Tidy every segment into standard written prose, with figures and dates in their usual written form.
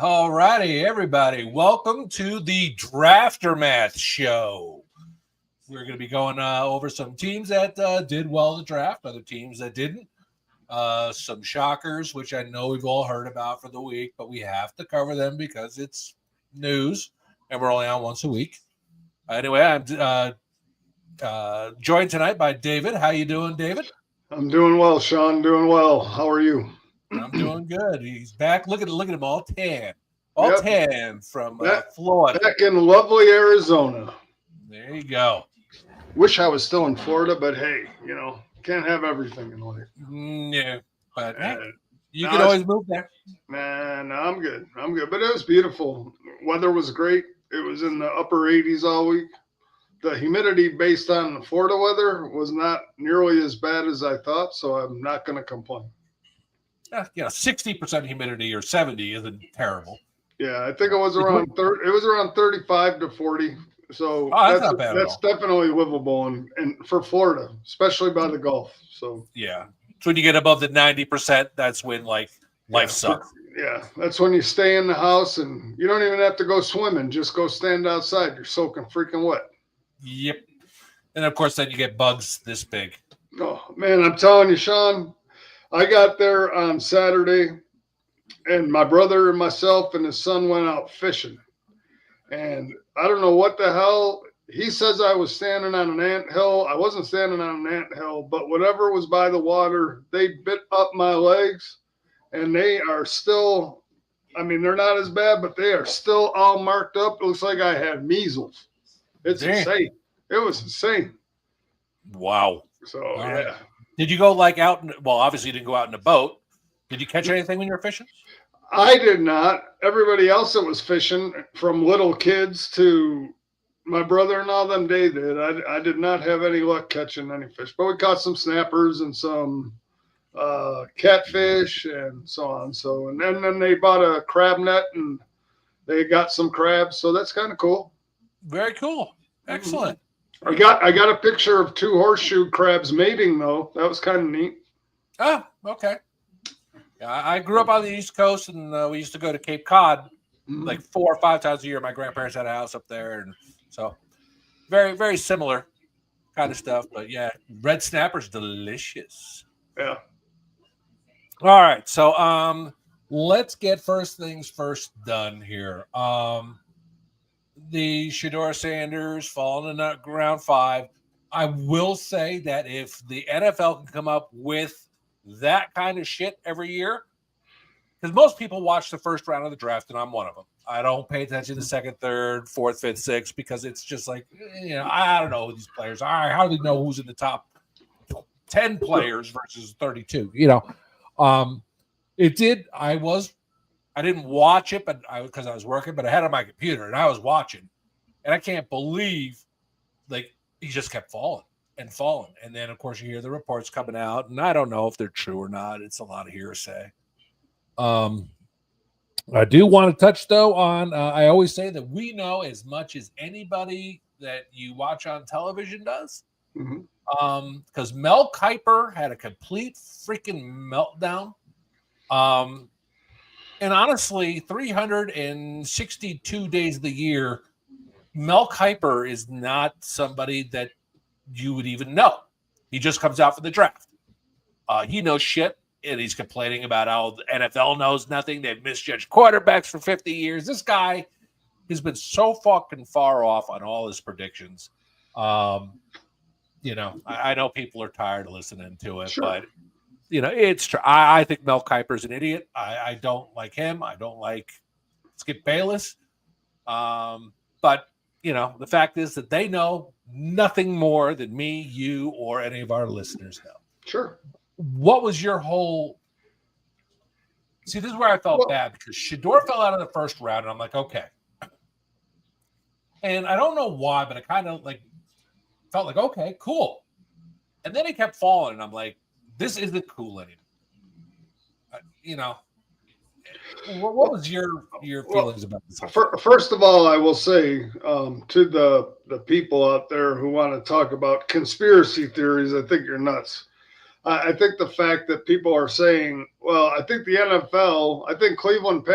All righty, everybody. Welcome to the Draftermath show. We're going to be going over some teams that did well in the draft, other teams that didn't. Some shockers, which I know we've all heard about for the week, but we have to cover them because it's news, and we're only on once a week. Anyway, I'm joined tonight by David. How you doing, David? I'm doing well, Sean. Doing well. How are you? I'm doing good. He's back. Look at him, all tan. Tan from Florida. Back in lovely Arizona. There you go. Wish I was still in Florida, but hey, can't have everything in life. Yeah, but you can always move there. Man, I'm good. But it was beautiful. Weather was great. It was in the upper 80s all week. The humidity based on the Florida weather was not nearly as bad as I thought, so I'm not going to complain. 60% humidity or 70 isn't terrible. Yeah, I think it was around 30. It was around 35 to 40. So that's not bad. That's definitely livable, and for Florida, especially by the Gulf. So yeah, so when you get above the 90%, that's when life sucks. Yeah, that's when you stay in the house and you don't even have to go swimming. Just go stand outside. You're soaking freaking wet. Yep. And of course, then you get bugs this big. Oh man, I'm telling you, Sean. I got there on Saturday, and my brother and myself and his son went out fishing. And I don't know what the hell. He says I was standing on an anthill. I wasn't standing on an anthill, but whatever was by the water, they bit up my legs, and they are still, they're not as bad, but they are still all marked up. It looks like I had measles. It's insane. It was insane. Wow. So, yeah. Did you go out? Obviously you didn't go out in a boat. Did you catch anything when you were fishing? I did not. Everybody else that was fishing, from little kids to my brother and all them, they did. I did not have any luck catching any fish, but we caught some snappers and some catfish and so on. So, and then they bought a crab net and they got some crabs. So that's kind of cool. Very cool. Excellent. I got a picture of 2 horseshoe crabs mating though. That was kind of neat. Oh, okay. I grew up on the East Coast, and we used to go to Cape Cod like 4 or 5 times a year. My grandparents had a house up there, and so very, very similar kind of stuff. But yeah, red snapper's delicious. Yeah. All right, so let's get first things first done here. The Shedeur Sanders falling in round 5. I will say that if the NFL can come up with that kind of shit every year, because most people watch the first round of the draft, and I'm one of them. I don't pay attention to the second, third, fourth, fifth, sixth, because it's just like, I don't know who these players are. How do you know who's in the top 10 players versus 32? It did. I didn't watch it, but because I was working, but I had it on my computer and I was watching, and I can't believe he just kept falling. And then, of course, you hear the reports coming out, and I don't know if they're true or not. It's a lot of hearsay. I do want to touch, though, on I always say that we know as much as anybody that you watch on television does. Because Mel Kiper had a complete freaking meltdown. And honestly, 362 days of the year, Mel Kiper is not somebody that you would even know. He just comes out for the draft. He knows shit, and he's complaining about how the NFL knows nothing. They've misjudged quarterbacks for 50 years. This guy has been so fucking far off on all his predictions. I know people are tired of listening to it, sure. But it's true. I think Mel Kiper's an idiot. I don't like him. I don't like Skip Bayless. But the fact is that they know nothing more than me, you, or any of our listeners know. Sure. What was your whole? See, this is where I felt bad because Shedeur fell out of the first round, and I'm like, okay. And I don't know why, but I kind of felt like, okay, cool. And then he kept falling, and I'm like, this isn't cool anymore. What was your feelings about this? First of all, I will say to the people out there who want to talk about conspiracy theories, I think you're nuts. I think the fact that people are saying, well, I think the NFL, I think Cleveland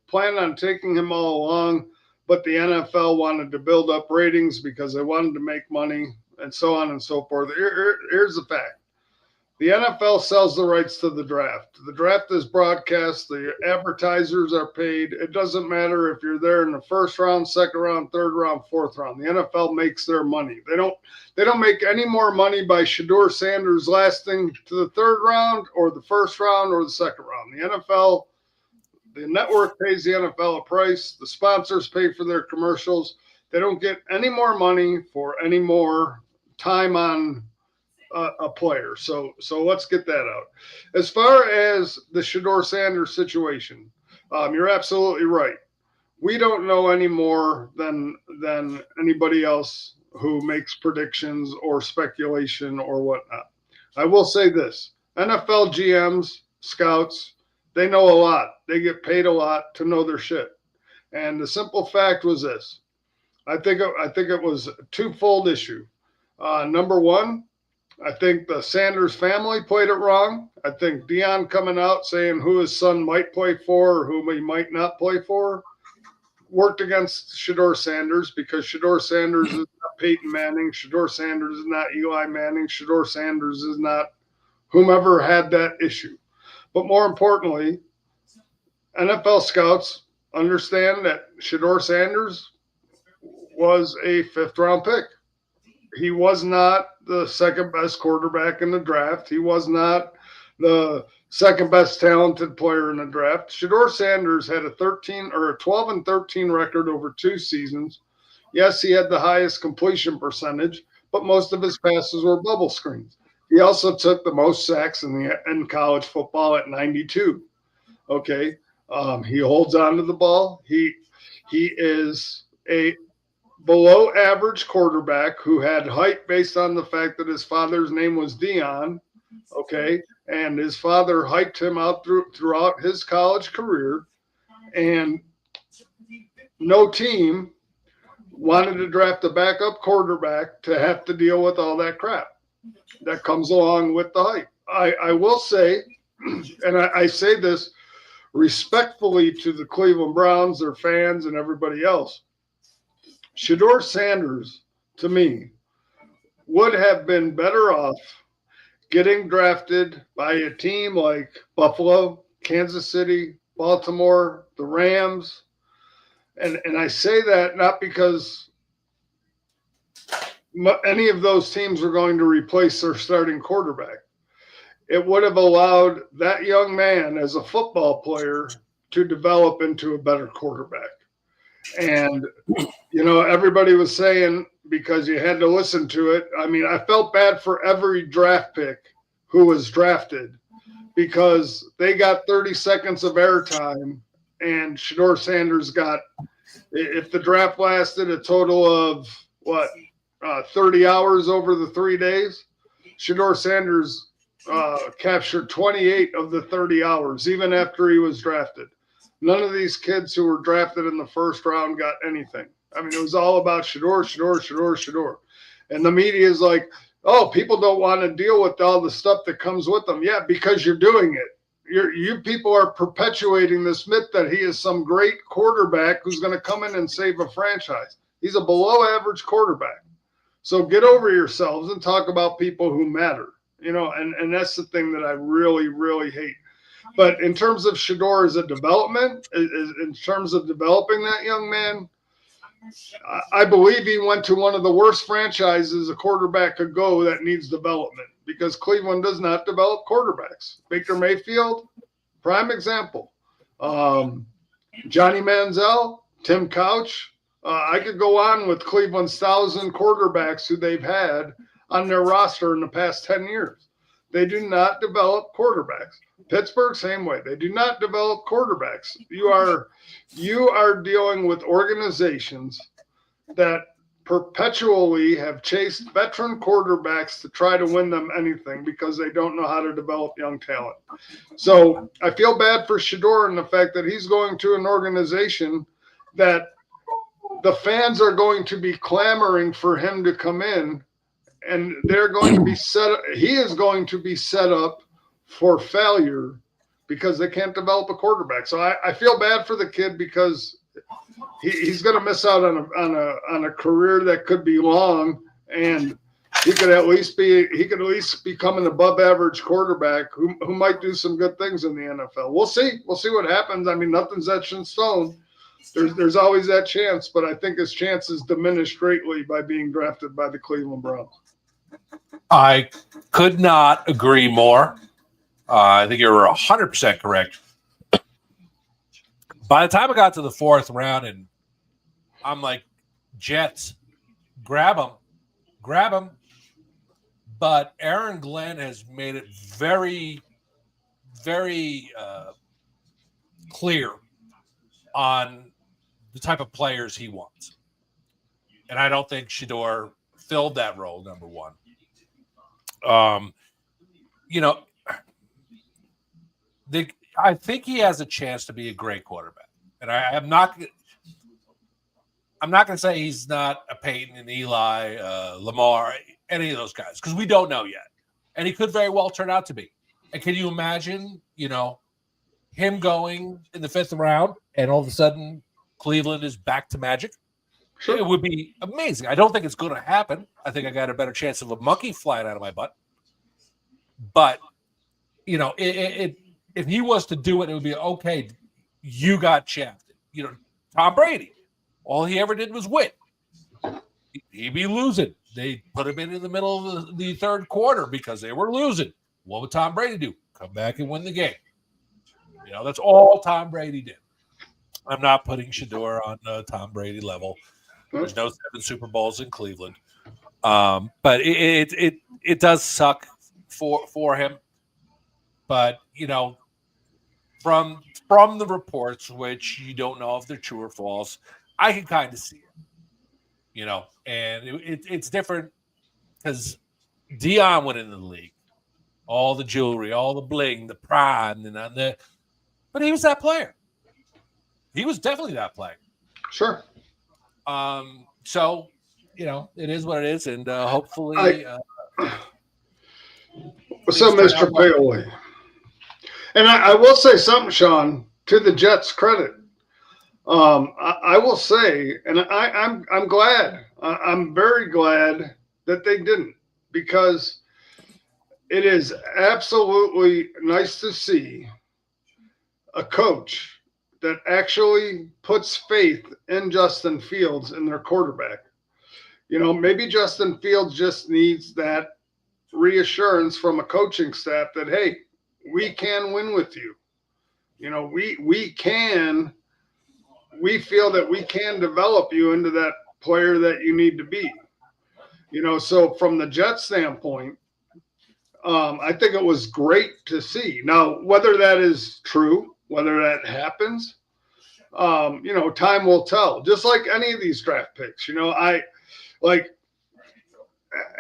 planned on taking him all along, but the NFL wanted to build up ratings because they wanted to make money and so on and so forth. Here's the fact. The NFL sells the rights to the draft. The draft is broadcast. The advertisers are paid. It doesn't matter if you're there in the first round, second round, third round, fourth round. The NFL makes their money. They don't make any more money by Shedeur Sanders lasting to the third round or the first round or the second round. The NFL, the network pays the NFL a price. The sponsors pay for their commercials. They don't get any more money for any more time on a player. So let's get that out. As far as the Shedeur Sanders situation, you're absolutely right. We don't know any more than anybody else who makes predictions or speculation or whatnot. I will say this: NFL GMs, scouts, they know a lot. They get paid a lot to know their shit. And the simple fact was this: I think it was a twofold issue. Number one, I think the Sanders family played it wrong. I think Deion coming out saying who his son might play for or whom he might not play for worked against Shedeur Sanders, because Shedeur Sanders is not Peyton Manning. Shedeur Sanders is not Eli Manning. Shedeur Sanders is not whomever had that issue. But more importantly, NFL scouts understand that Shedeur Sanders was a fifth-round pick. He was not the second best quarterback in the draft. He was not the second best talented player in the draft. Shedeur Sanders had a 12-13 record over 2 seasons. Yes, he had the highest completion percentage, but most of his passes were bubble screens. He also took the most sacks in college football at 92. Okay, he holds on to the ball. He is a below average quarterback who had height based on the fact that his father's name was Deion, okay, and his father hyped him out throughout his college career, and no team wanted to draft a backup quarterback to have to deal with all that crap that comes along with the hype. I will say, and I say this respectfully to the Cleveland Browns, their fans, and everybody else, Shedeur Sanders, to me, would have been better off getting drafted by a team like Buffalo, Kansas City, Baltimore, the Rams. And I say that not because any of those teams were going to replace their starting quarterback. It would have allowed that young man as a football player to develop into a better quarterback. And, everybody was saying, because you had to listen to it. I mean, I felt bad for every draft pick who was drafted because they got 30 seconds of airtime, and Shedeur Sanders got, if the draft lasted a total of 30 hours over the 3 days, Shedeur Sanders captured 28 of the 30 hours, even after he was drafted. None of these kids who were drafted in the first round got anything. I mean, it was all about Shedeur. And the media is like, oh, people don't want to deal with all the stuff that comes with them. Yeah, because you're doing it. You people are perpetuating this myth that he is some great quarterback who's going to come in and save a franchise. He's a below average quarterback. So get over yourselves and talk about people who matter. And that's the thing that I really, really hate. But in terms of Shedeur as a development, in terms of developing that young man, I believe he went to one of the worst franchises a quarterback could go that needs development, because Cleveland does not develop quarterbacks. Baker Mayfield, prime example. Johnny Manziel, Tim Couch, I could go on with Cleveland's 1,000 quarterbacks who they've had on their roster in the past 10 years. They do not develop quarterbacks. Pittsburgh, same way. They do not develop quarterbacks. You are dealing with organizations that perpetually have chased veteran quarterbacks to try to win them anything because they don't know how to develop young talent. So I feel bad for Shedeur in the fact that he's going to an organization that the fans are going to be clamoring for him to come in, and they're going to be he is going to be set up for failure because they can't develop a quarterback. So I feel bad for the kid because he's going to miss out on a career that could be long, and he could at least become an above average quarterback who might do some good things in the NFL. We'll see what happens. I mean, nothing's etched in stone. There's always that chance, but I think his chances diminished greatly by being drafted by the Cleveland Browns. I could not agree more. I think you're 100% correct. By the time I got to the fourth round, and I'm like, Jets, grab him. But Aaron Glenn has made it very, very clear on the type of players he wants. And I don't think Shedeur filled that role, number one. I think he has a chance to be a great quarterback. And I'm not going to say he's not a Peyton and Eli, Lamar, any of those guys, because we don't know yet. And he could very well turn out to be. And can you imagine, him going in the fifth round and all of a sudden Cleveland is back to magic? Sure. It would be amazing. I don't think it's going to happen. I think I got a better chance of a monkey flying out of my butt. But, if he was to do it, it would be, okay, you got shafted. Tom Brady, all he ever did was win. He'd be losing. They put him in the middle of the third quarter because they were losing. What would Tom Brady do? Come back and win the game. That's all Tom Brady did. I'm not putting Shedeur on Tom Brady level. There's no 7 Super Bowls in Cleveland. But it does suck for him. But, from the reports, which you don't know if they're true or false, I can kind of see it. And it's different because Dion went into the league. All the jewelry, all the bling, the pride, but he was that player. He was definitely that player. Sure. So, it is what it is, and hopefully. What's up, Mr. Paoli? And I will say something, Sean, to the Jets' credit. I will say, and I'm glad. I'm very glad that they didn't, because it is absolutely nice to see a coach that actually puts faith in Justin Fields and their quarterback. Maybe Justin Fields just needs that reassurance from a coaching staff that, hey, we can win with you. We feel that we can develop you into that player that you need to be. So from the Jets standpoint, I think it was great to see. Now, whether that is true, whether that happens, time will tell. Just like any of these draft picks,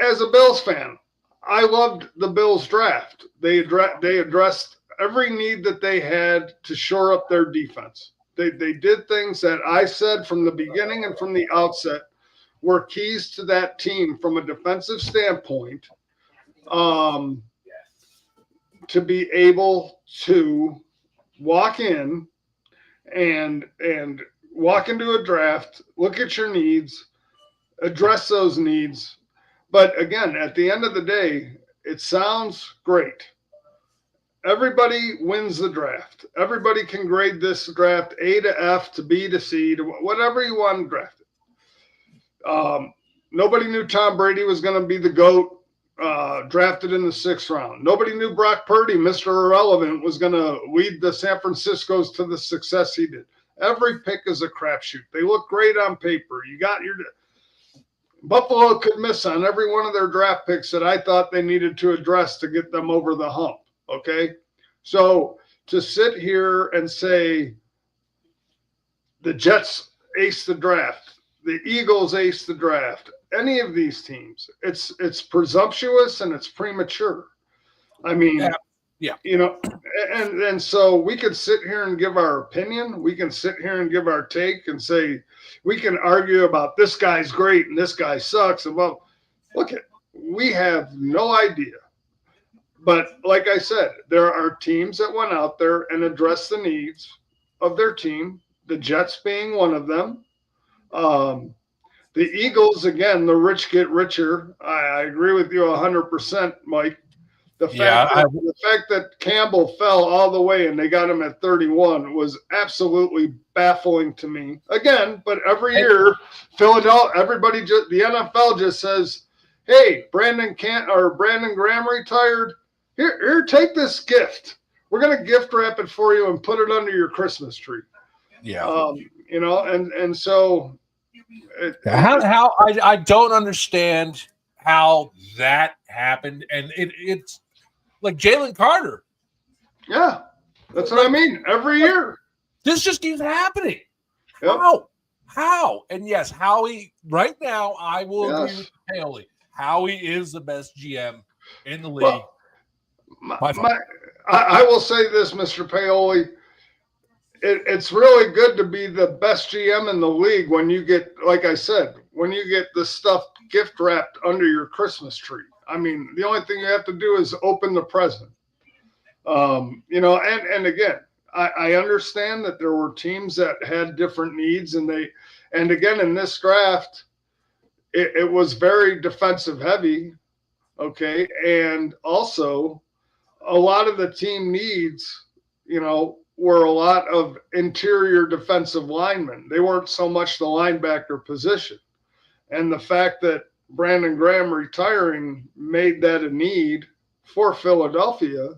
as a Bills fan, I loved the Bills draft. They addressed every need that they had to shore up their defense. They did things that I said from the beginning and from the outset were keys to that team from a defensive standpoint, to be able to walk in and walk into a draft, look at your needs, address those needs. But again, at the end of the day, it sounds great. Everybody wins the draft. Everybody can grade this draft A to F to B to C to whatever you want to draft it. Nobody knew Tom Brady was going to be the GOAT, drafted in the 6th round. Nobody knew Brock Purdy, Mr. Irrelevant, was going to lead the San Franciscos to the success he did. Every pick is a crapshoot. They look great on paper. You got your Buffalo could miss on every one of their draft picks that I thought they needed to address to get them over the hump. Okay. So to sit here and say the Jets ace the draft, the Eagles ace the draft, any of these teams, it's presumptuous and it's premature. I mean, yeah. You know, and so we could sit here and give our opinion. We can sit here and give our take and say we can argue about this guy's great and this guy sucks. And well, look at we have no idea. But like I said, there are teams that went out there and addressed the needs of their team. The Jets being one of them. The Eagles, again, the rich get richer. I agree with you 100%, Mike. The fact that Campbell fell all the way and they got him at 31 was absolutely baffling to me. Again, but every year, Philadelphia, the NFL just says, "Hey, Brandon Graham retired. Here, take this gift. We're going to gift wrap it for you and put it under your Christmas tree." Yeah. And so I don't understand how that happened, and it's like Jalen Carter. Yeah, that's what I mean. Every year, this just keeps happening. Yep. How? And yes, Howie. Right now, I will agree with Paoli. Howie is the best GM in the league. Well, I will say this, Mr. Paoli. It's really good to be the best GM in the league when you get, like I said, when you get the stuff gift wrapped under your Christmas tree. I mean, the only thing you have to do is open the present. And again, I understand that there were teams that had different needs, and again, in this draft, it was very defensive heavy. Okay. And also a lot of the team needs, were a lot of interior defensive linemen. They weren't so much the linebacker position. And the fact that Brandon Graham retiring made that a need for Philadelphia,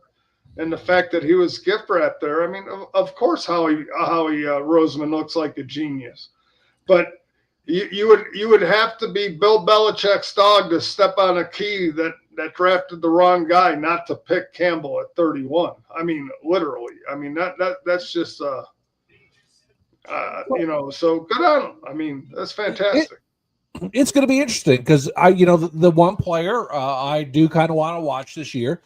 and the fact that he was gift wrapped there. I mean, of course, Howie Roseman looks like a genius, but you would have to be Bill Belichick's dog to step on a key that drafted the wrong guy not to pick Campbell at 31. I mean, literally. I mean that's just so good on him. I mean, that's fantastic. It's going to be interesting because the one player I do kind of want to watch this year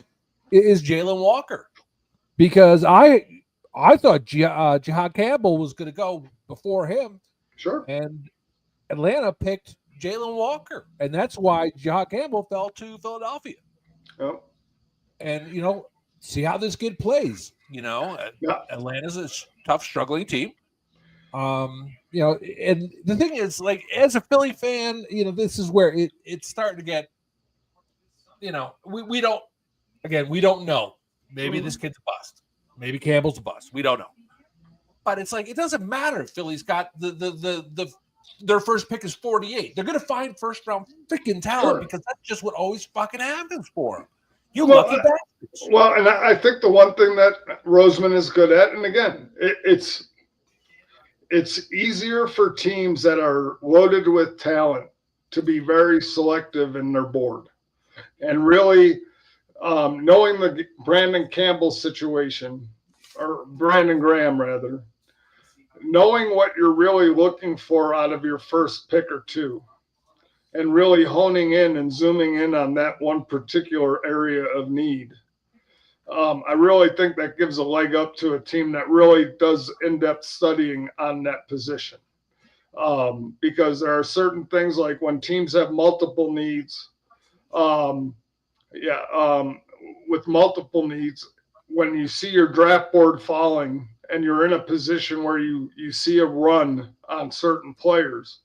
is Jalen Walker, because I thought Jihad Campbell was going to go before him. Sure. And Atlanta picked Jalen Walker, and that's why Jihad Campbell fell to Philadelphia. Oh. And see how this kid plays. Atlanta's a tough, struggling team. And the thing is, like, as a Philly fan, this is where it's starting to get, we don't know. Maybe this kid's a bust. Maybe Campbell's a bust. We don't know. But it's like, it doesn't matter if Philly's got their first pick is 48. They're going to find first round freaking talent because that's just what always fucking happens for them. Lucky bastards. Well, and I think the one thing that Roseman is good at, and again, it's easier for teams that are loaded with talent to be very selective in their board. And really knowing the Brandon Campbell situation, or Brandon Graham rather, knowing what you're really looking for out of your first pick or two, and really honing in and zooming in on that one particular area of need. I really think that gives a leg up to a team that really does in-depth studying on that position. Because there are certain things like when teams have multiple needs, with multiple needs, when you see your draft board falling and you're in a position where you see a run on certain players,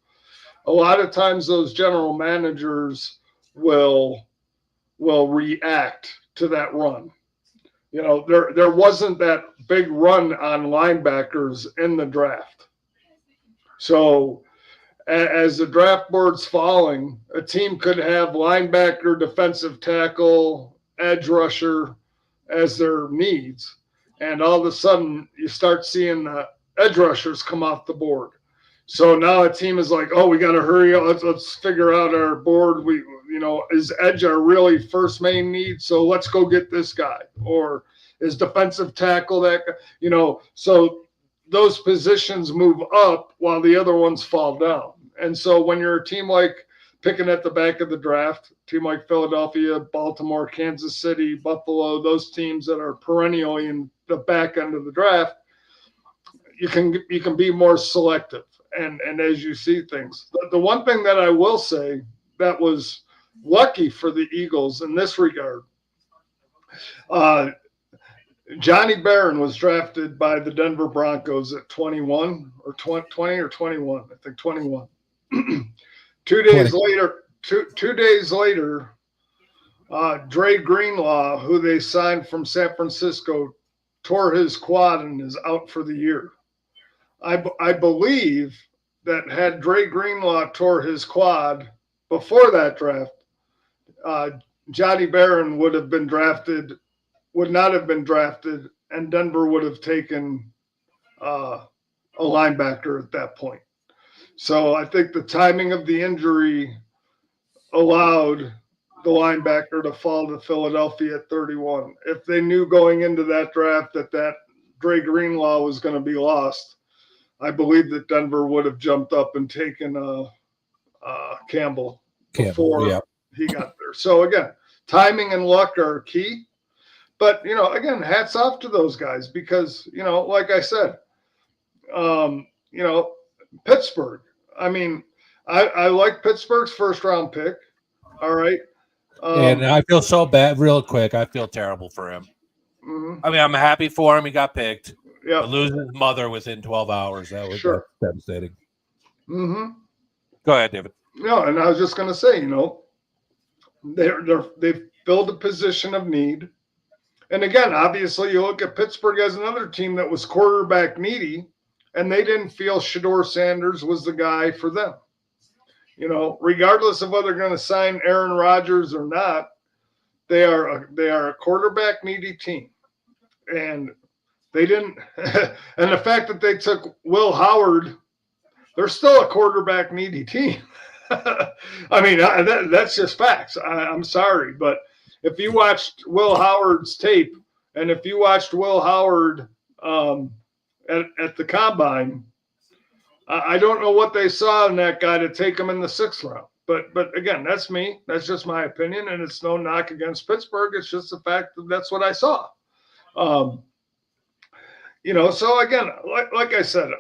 a lot of times those general managers will react to that run. There wasn't that big run on linebackers in the draft. So as the draft board's falling, a team could have linebacker, defensive tackle, edge rusher as their needs. And all of a sudden you start seeing edge rushers come off the board. So now a team is like, oh, we got to hurry up. Let's figure out our board. Is edge our really first main need? So let's go get this guy. Or is defensive tackle that, so those positions move up while the other ones fall down. And so when you're a team like picking at the back of the draft, team like Philadelphia, Baltimore, Kansas City, Buffalo, those teams that are perennially in the back end of the draft, you can be more selective. And as you see things, the one thing that I will say that was lucky for the Eagles in this regard, Johnny Barron was drafted by the Denver Broncos at 21 or 20 or 21, I think 21. 2 days 20. Later, two days later, Dre Greenlaw, who they signed from San Francisco, tore his quad and is out for the year. I believe that had Dre Greenlaw tore his quad before that draft, Johnny Barron would not have been drafted, and Denver would have taken a linebacker at that point. So I think the timing of the injury allowed the linebacker to fall to Philadelphia at 31. If they knew going into that draft that Dre Greenlaw was going to be lost, I believe that Denver would have jumped up and taken Campbell before he got there. So again, timing and luck are key. But, again, hats off to those guys because, like I said, Pittsburgh. I mean, I like Pittsburgh's first round pick. All right. And I feel so bad. Real quick, I feel terrible for him. Mm-hmm. I mean, I'm happy for him. He got picked. Yeah. But losing his mother within 12 hours, that was devastating. Mm-hmm. Go ahead, David. No, and I was just going to say, they've filled a position of need. And again, obviously, you look at Pittsburgh as another team that was quarterback needy, and they didn't feel Shedeur Sanders was the guy for them. Regardless of whether they're going to sign Aaron Rodgers or not, they are a quarterback needy team, and they didn't. And the fact that they took Will Howard, they're still a quarterback needy team. I mean, that's just facts. I'm sorry, but if you watched Will Howard's tape, and if you watched Will Howard at the combine, I don't know what they saw in that guy to take him in the 6th round. But again, that's me. That's just my opinion, and it's no knock against Pittsburgh. It's just the fact that that's what I saw. So again, like I said,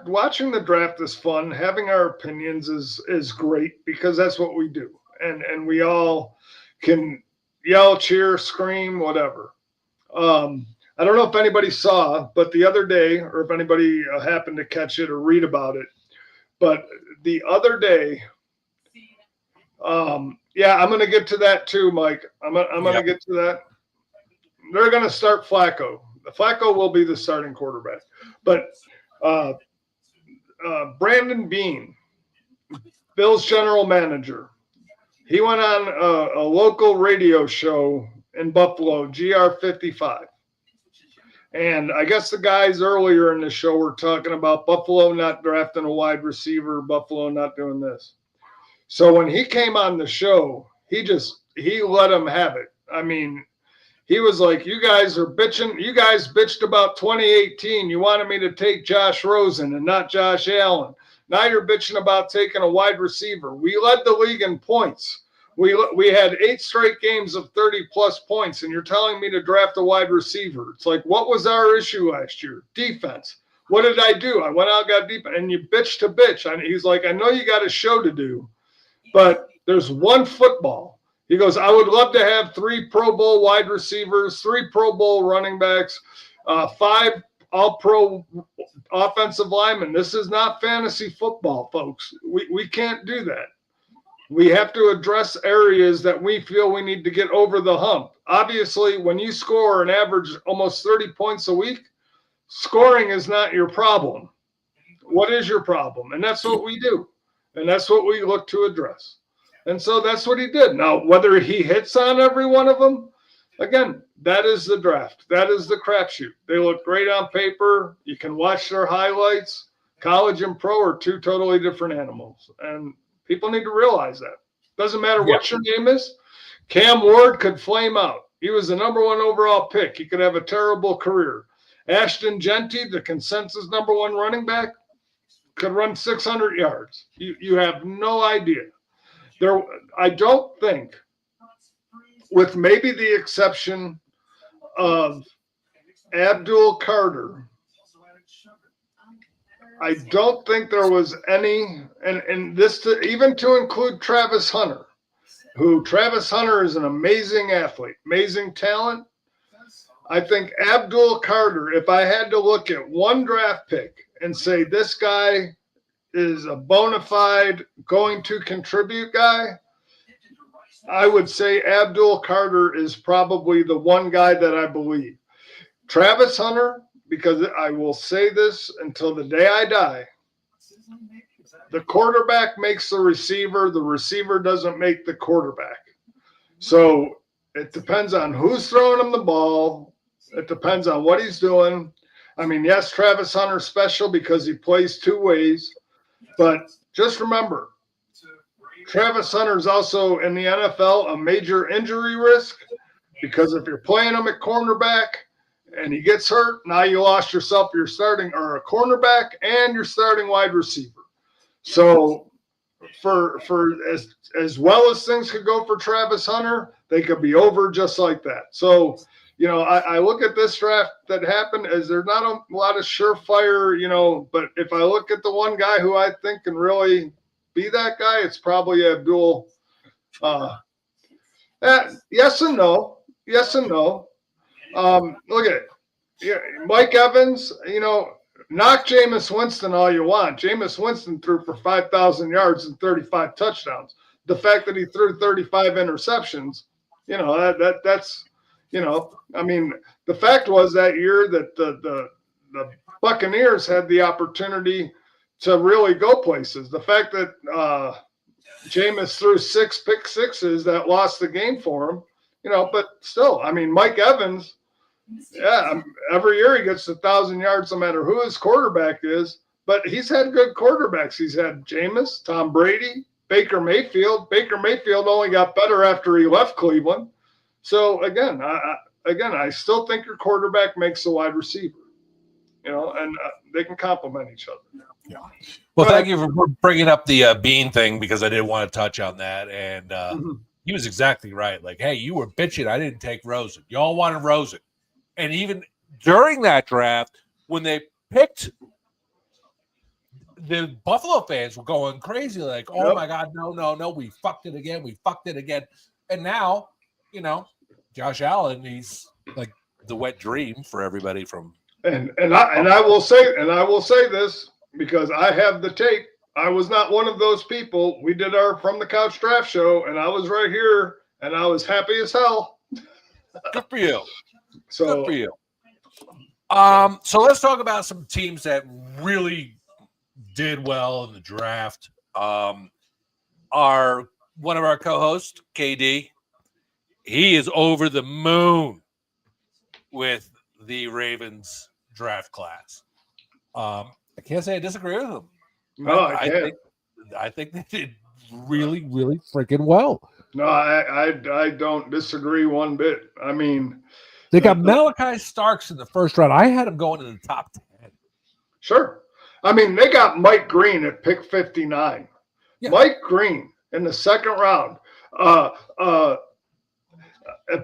watching the draft is fun. Having our opinions is great because that's what we do. And we all can yell, cheer, scream, whatever. I don't know if anybody saw, but the other day, or if anybody happened to catch it or read about it, but the other day, I'm going to get to that too, Mike. I'm going to get to that. They're going to start Flacco. Flacco will be the starting quarterback. But Brandon Beane, Bill's general manager, he went on a local radio show in Buffalo, GR55. And I guess the guys earlier in the show were talking about Buffalo not drafting a wide receiver, Buffalo not doing this. So when he came on the show, he let him have it. I mean, he was like, you guys are bitching. You guys bitched about 2018. You wanted me to take Josh Rosen and not Josh Allen. Now you're bitching about taking a wide receiver. We led the league in points. We had 8 straight games of 30-plus points, and you're telling me to draft a wide receiver. It's like, what was our issue last year? Defense. What did I do? I went out, got deep, and you bitch to bitch. He's like, I know you got a show to do, but there's one football. He goes, I would love to have 3 Pro Bowl wide receivers, 3 Pro Bowl running backs, 5 all-pro offensive linemen. This is not fantasy football, folks. We can't do that. We have to address areas that we feel we need to get over the hump. Obviously, when you score an average almost 30 points a week, scoring is not your problem. What is your problem? And that's what we do. And that's what we look to address. And so that's what he did. Now, whether he hits on every one of them, again, that is the draft. That is the crapshoot. They look great on paper. You can watch their highlights. College and pro are two totally different animals, and people need to realize that. Doesn't matter Yeah. what your name is. Cam Ward could flame out. He was the number one overall pick. He could have a terrible career. Ashton Genty, the consensus number one running back, could run 600 yards. You have no idea. I don't think, with maybe the exception of Abdul Carter, I don't think there was any, and this even to include Travis Hunter, Travis Hunter is an amazing athlete, amazing talent. I think Abdul Carter, if I had to look at one draft pick and say this guy is a bona fide going to contribute guy, I would say Abdul Carter is probably the one guy that I believe. Travis Hunter, because I will say this until the day I die, the quarterback makes the receiver doesn't make the quarterback. So it depends on who's throwing him the ball. It depends on what he's doing. I mean, yes, Travis Hunter's special because he plays two ways, but just remember, Travis Hunter's also in the NFL a major injury risk, because if you're playing him at cornerback and he gets hurt, now you lost yourself your starting or a cornerback and your starting wide receiver. So for as well as things could go for Travis Hunter, they could be over just like that. So, I look at this draft that happened as there's not a lot of surefire, but if I look at the one guy who I think can really be that guy, it's probably Abdul. Yes and no. Yes and no. Look at it. Yeah, Mike Evans, knock Jameis Winston all you want. Jameis Winston threw for 5,000 yards and 35 touchdowns. The fact that he threw 35 interceptions, that's, I mean, the fact was that year that the Buccaneers had the opportunity to really go places. The fact that Jameis threw 6 pick sixes that lost the game for him, but still, I mean, Mike Evans, yeah, every year he gets 1,000 yards no matter who his quarterback is, but he's had good quarterbacks. He's had Jameis, Tom Brady, Baker Mayfield. Baker Mayfield only got better after he left Cleveland. So again, I still think your quarterback makes the wide receiver, and they can complement each other. Yeah. Well, thank you for bringing up the Bean thing, because I did want to touch on that, and he was exactly right. Like, hey, you were bitching I didn't take Rosen. Y'all wanted Rosen, and even during that draft, when they picked, the Buffalo fans were going crazy, like, oh my God, no, we fucked it again, and now, Josh Allen, he's like the wet dream for everybody from. And I will say this, because I have the tape. I was not one of those people. We did our From the Couch draft show, and I was right here, and I was happy as hell. Good for you. So good for you. So let's talk about some teams that really did well in the draft. One of our co-hosts, KD, he is over the moon with the Ravens draft class. I can't say I disagree with him. No, I can't. I think they did really, really freaking well. No, I don't disagree one bit. I mean, they got Malachi Starks in the first round. I had him going in the top 10. Sure. I mean, they got Mike Green at pick 59. Yeah. Mike Green in the second round.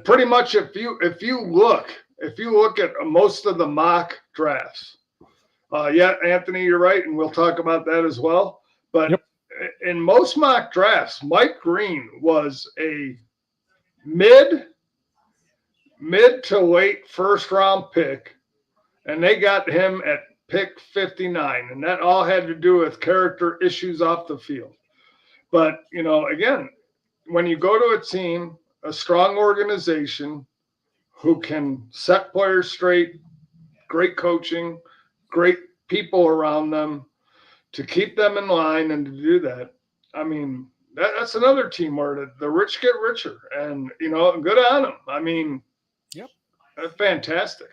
Pretty much, if you look at most of the mock drafts, Anthony, you're right, and we'll talk about that as well. But in most mock drafts, Mike Green was a mid to late first round pick, and they got him at pick 59, and that all had to do with character issues off the field. But again, when you go to a team, a strong organization who can set players straight, great coaching, great people around them to keep them in line and to do that. I mean, that's another team where the rich get richer, and good on them. I mean, fantastic.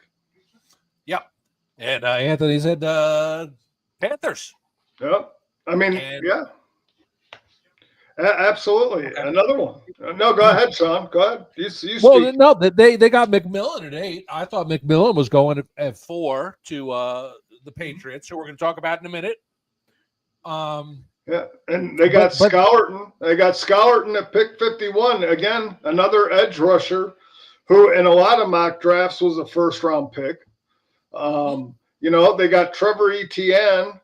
Yep. And Anthony said Panthers. Yep. I mean, And- yeah. Absolutely. Okay. Another one. No, go ahead, Sean. Go ahead. You Well, speak. no, they got McMillan at 8. I thought McMillan was going at 4 to the Patriots, who we're going to talk about in a minute. Yeah, and they got Scourton. They got Scourton at pick 51. Again, another edge rusher who in a lot of mock drafts was a first-round pick. They got Trevor Etienne.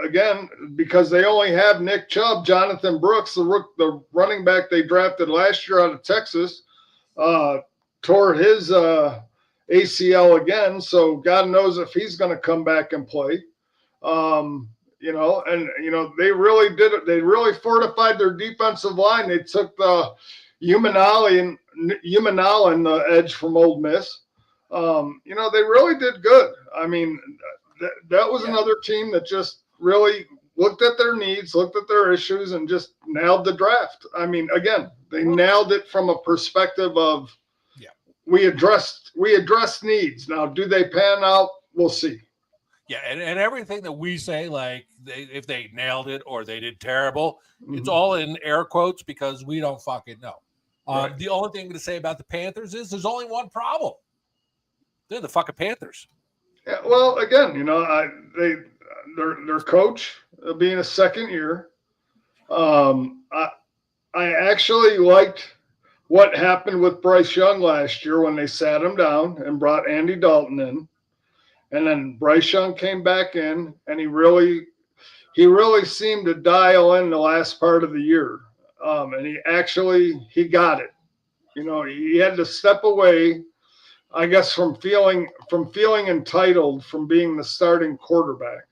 Again, because they only have Nick Chubb, Jonathan Brooks, the running back they drafted last year out of Texas, tore his ACL again. So God knows if he's going to come back and play. They really did it. They really fortified their defensive line. They took the Humanala and the edge from Ole Miss. They really did good. I mean, that was another team that just really looked at their needs, looked at their issues, and just nailed the draft. I mean, again, they nailed it from a perspective of we addressed needs. Now, do they pan out? We'll see. Yeah, and everything that we say, like if they nailed it or they did terrible, it's all in air quotes because we don't fucking know. Right. The only thing I'm going to say about the Panthers is there's only one problem. They're the fucking Panthers. Yeah, well, again, their coach being a second year. I actually liked what happened with Bryce Young last year when they sat him down and brought Andy Dalton in. And then Bryce Young came back in, and he really seemed to dial in the last part of the year. And he got it. He had to step away, I guess, from feeling entitled from being the starting quarterback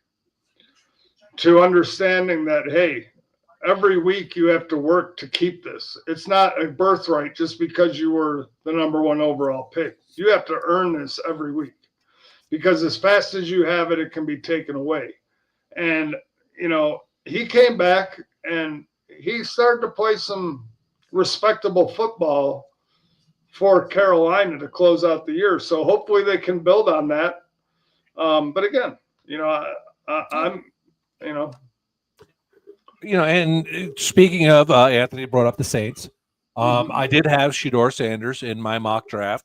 to understanding that, hey, every week you have to work to keep this. It's not a birthright just because you were the number 1 overall pick. You have to earn this every week. Because as fast as you have it, it can be taken away. And, he came back and he started to play some respectable football for Carolina to close out the year. So hopefully they can build on that. But again, I'm. And speaking of, Anthony brought up the Saints. I did have Shedeur Sanders in my mock draft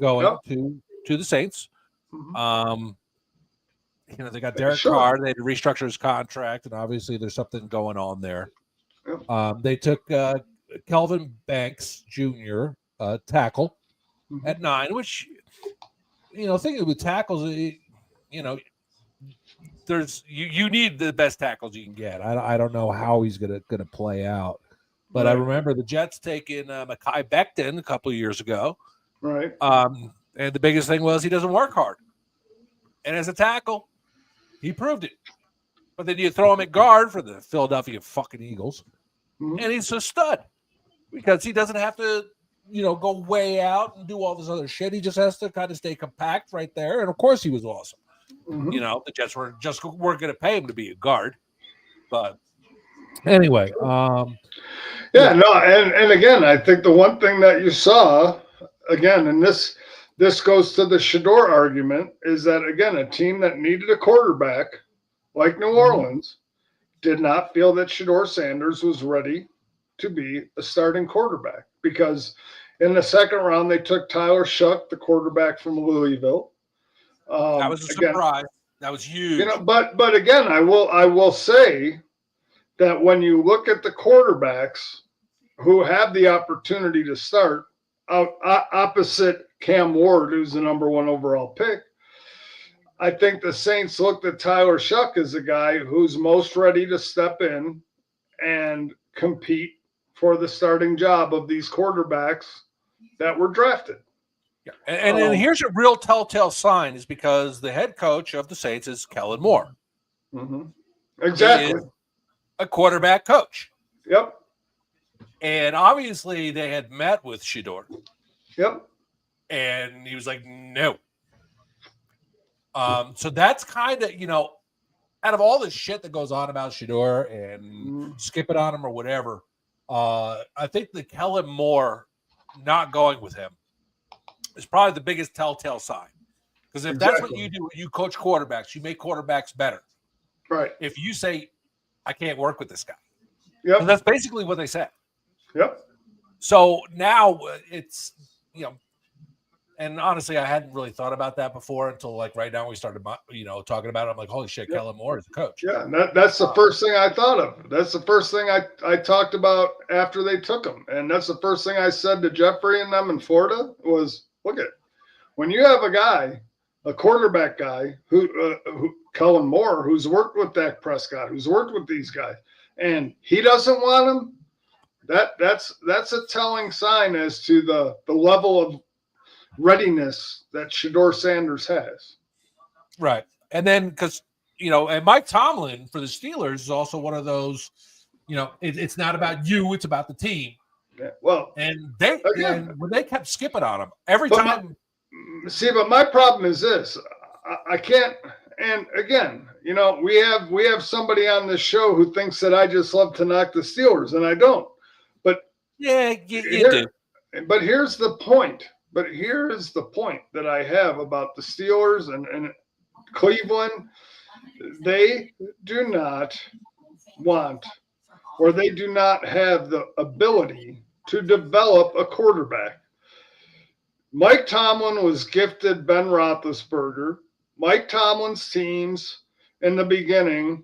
going to the Saints. They got Derek Carr. They had to restructure his contract, and obviously there's something going on there. They took Kelvin Banks Jr., tackle, at 9, which, thinking with tackles, there's you need the best tackles you can get. I don't know how he's gonna play out, but I remember the Jets taking Mekhi Becton a couple of years ago. Right. And the biggest thing was he doesn't work hard. And as a tackle, he proved it. But then you throw him at guard for the Philadelphia fucking Eagles, and he's a stud because he doesn't have to, go way out and do all this other shit. He just has to kind of stay compact right there. And of course, he was awesome. The Jets weren't going to pay him to be a guard. But anyway, and again, I think the one thing that you saw again, and this goes to the Shedeur argument, is that, again, a team that needed a quarterback like New Orleans did not feel that Shedeur Sanders was ready to be a starting quarterback because in the second round, they took Tyler Shuck, the quarterback from Louisville. That was a surprise. That was huge. But again, I will say that when you look at the quarterbacks who have the opportunity to start opposite Cam Ward, who's the number 1 overall pick, I think the Saints looked at Tyler Shuck as a guy who's most ready to step in and compete for the starting job of these quarterbacks that were drafted. Yeah. And here's a real telltale sign is because the head coach of the Saints is Kellen Moore. Exactly. He is a quarterback coach. Yep. And obviously they had met with Shedeur. Yep. And he was like, no. So that's kind of, out of all the shit that goes on about Shedeur and skipping on him or whatever, I think the Kellen Moore not going with him is probably the biggest telltale sign. Because if that's what you do, you coach quarterbacks, you make quarterbacks better. Right. If you say, I can't work with this guy. Yep. That's basically what they said. Yep. So now it's, and honestly, I hadn't really thought about that before until like right now we started, talking about it. I'm like, holy shit, Yep. Kellen Moore is a coach. Yeah, that's the first thing I thought of. That's the first thing I talked about after they took him. And that's the first thing I said to Jeffrey and them in Florida was, look at, when you have a guy, a quarterback guy who Kellen Moore, who's worked with Dak Prescott, who's worked with these guys, and he doesn't want him, that's a telling sign as to the level of readiness that Shedeur Sanders has. Right. And then because, and Mike Tomlin for the Steelers is also one of those, it's not about you, it's about the team. Yeah, well, and when they kept skipping on him every time. But my problem is this. I can't, and again, we have somebody on this show who thinks that I just love to knock the Steelers, and I don't. But yeah, you do. But here's the point. That I have about the Steelers and Cleveland. They do not want, or they do not have the ability to develop a quarterback. Mike Tomlin was gifted Ben Roethlisberger. Mike Tomlin's teams in the beginning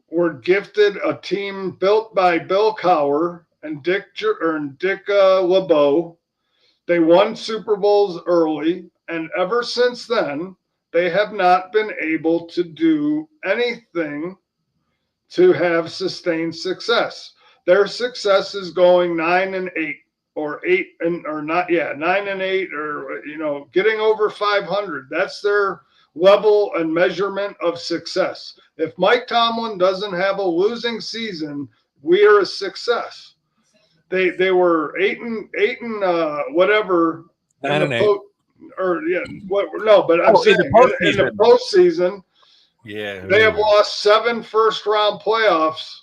were gifted a team built by Bill Cowher and Dick LeBeau. They won Super Bowls early, and ever since then, they have not been able to do anything to have sustained success. Their success is going 9-8 or 9-8, or getting over 500. That's their level and measurement of success. If Mike Tomlin doesn't have a losing season, we are a success. They were 8 and whatever. 9-8. But I'm saying in the postseason, they have lost 7 first-round playoffs.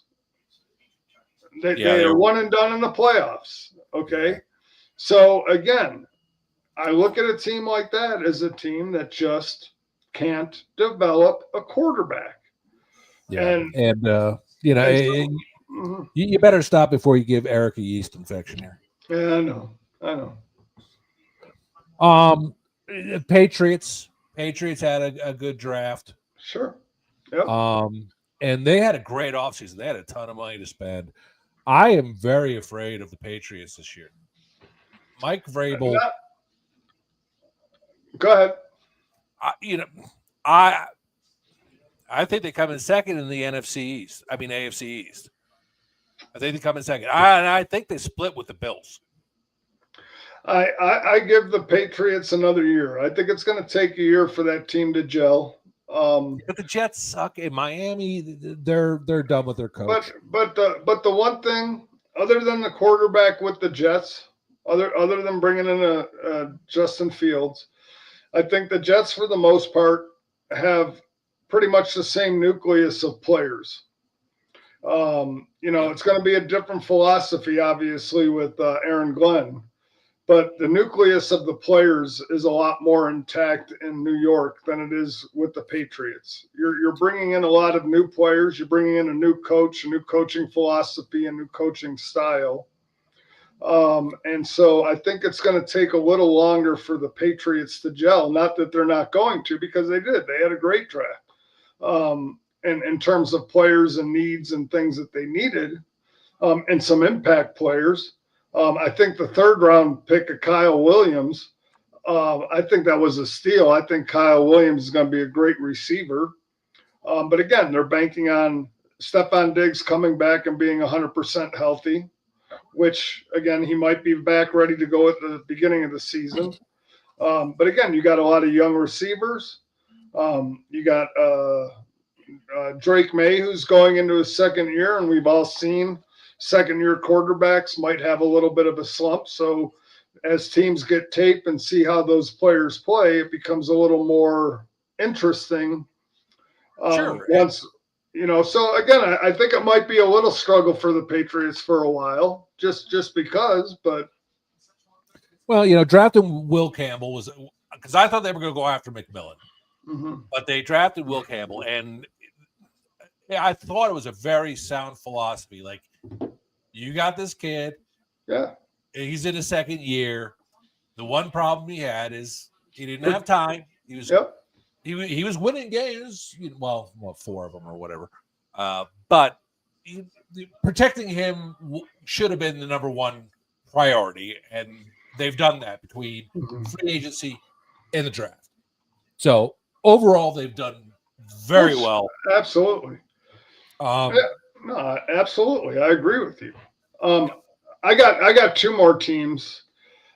They are one and done in the playoffs. Okay, so again, I look at a team like that as a team that just can't develop a quarterback. Yeah, you better stop before you give Eric a yeast infection here. Yeah, I know. Patriots had a good draft. Sure. Yep. And they had a great offseason. They had a ton of money to spend. I am very afraid of the Patriots this year. Mike Vrabel. Go ahead. I think they come in second in the AFC East. I think they come in second. I think they split with the Bills. I give the Patriots another year. I think it's going to take a year for that team to gel. But the Jets suck. In Miami, they're done with their coach. But the one thing, other than the quarterback with the Jets, other than bringing in a Justin Fields, I think the Jets for the most part have pretty much the same nucleus of players. It's going to be a different philosophy, obviously, with Aaron Glenn. But the nucleus of the players is a lot more intact in New York than it is with the Patriots. You're bringing in a lot of new players. You're bringing in a new coach, a new coaching philosophy, a new coaching style. And so I think it's going to take a little longer for the Patriots to gel. Not that they're not going to, because they did. They had a great draft. In terms of players and needs and things that they needed, and some impact players. I think the 3rd round pick of Kyle Williams, I think that was a steal. I think Kyle Williams is going to be a great receiver. But again, they're banking on Stephon Diggs coming back and being 100% healthy, which, again, he might be back ready to go at the beginning of the season. But again, you got a lot of young receivers. You got Drake May, who's going into his 2nd year, and we've all seen second-year quarterbacks might have a little bit of a slump. So as teams get tape and see how those players play, it becomes a little more interesting. Sure. So again, I think it might be a little struggle for the Patriots for a while, just because, but. Well, drafting Will Campbell was because I thought they were going to go after McMillan, but they drafted Will Campbell, and I thought it was a very sound philosophy. Like, you got this kid, he's in his second year. The one problem he had is he didn't have time. He was he was winning games, well, 4 of them or whatever, but protecting him should have been the number one priority, and they've done that between free agency and the draft. So overall, they've done very well. Absolutely. No, absolutely. I agree with you. I got 2 more teams.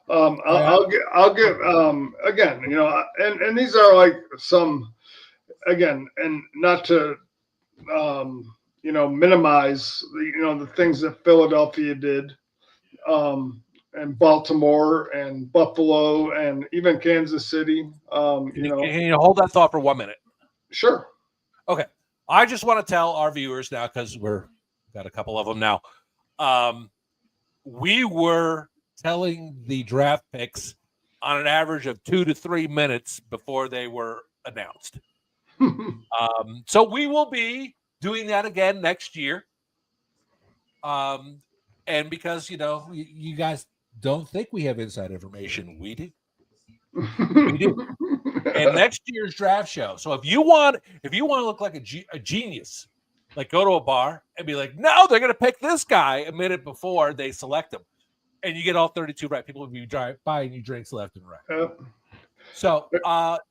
I'll get again, and these are like some, again, and not to minimize the things that Philadelphia did, and Baltimore and Buffalo and even Kansas City. Can you hold that thought for 1 minute? Sure. Okay. I just want to tell our viewers now, because we're got a couple of them now. We were telling the draft picks on an average of 2 to 3 minutes before they were announced. So we will be doing that again next year. And because, you guys don't think we have inside information, we do. We do. And next year's draft show. So if you want to look like a genius, like go to a bar and be like, no, they're going to pick this guy a minute before they select him. And you get all 32 right. People will be buying you drinks left and right. So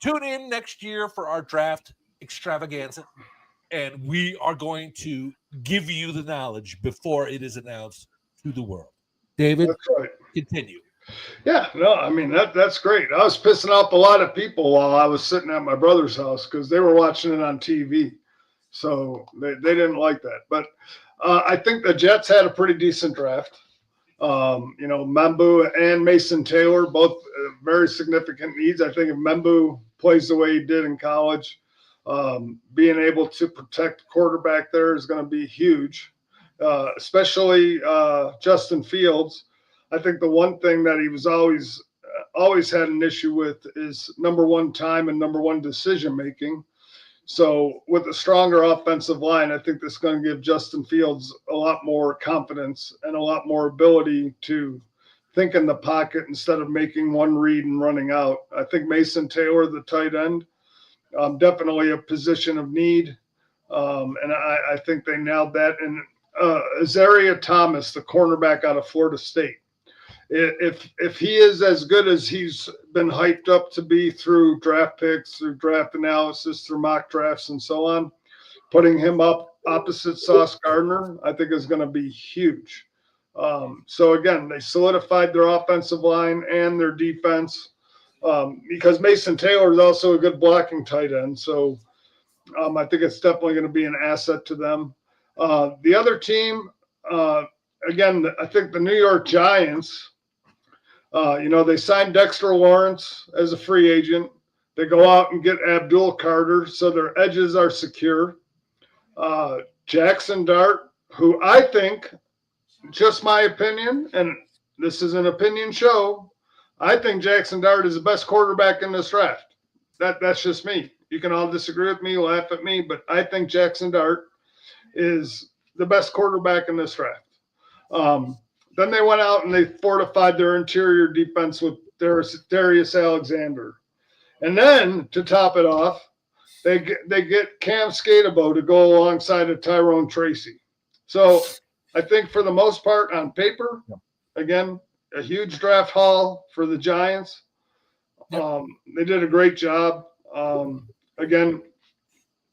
tune in next year for our draft extravaganza. And we are going to give you the knowledge before it is announced to the world. David, that's right. Continue. Yeah, no, I mean, that's great. I was pissing off a lot of people while I was sitting at my brother's house because they were watching it on TV. So they didn't like that. But I think the Jets had a pretty decent draft. Membu and Mason Taylor, both very significant needs. I think if Membu plays the way he did in college, being able to protect the quarterback there is going to be huge, especially Justin Fields. I think the one thing that he was always had an issue with is number one time and number one decision making. So with a stronger offensive line, I think this is going to give Justin Fields a lot more confidence and a lot more ability to think in the pocket instead of making one read and running out. I think Mason Taylor, the tight end, definitely a position of need. And I think they nailed that. And Azaria Thomas, the cornerback out of Florida State. If he is as good as he's been hyped up to be through draft picks, through draft analysis, through mock drafts and so on, putting him up opposite Sauce Gardner, I think is going to be huge. So again, they solidified their offensive line and their defense because Mason Taylor is also a good blocking tight end. So I think it's definitely going to be an asset to them. The other team, again, I think the New York Giants, they signed Dexter Lawrence as a free agent. They go out and get Abdul Carter, so their edges are secure. Jackson Dart, who I think, just my opinion, and this is an opinion show, I think Jackson Dart is the best quarterback in this draft. That's just me. You can all disagree with me, laugh at me, but I think Jackson Dart is the best quarterback in this draft. Then they went out and they fortified their interior defense with Darius Alexander. And then to top it off, they get Cam Skatebo to go alongside of Tyrone Tracy. So I think for the most part on paper, again, a huge draft haul for the Giants. They did a great job. Again,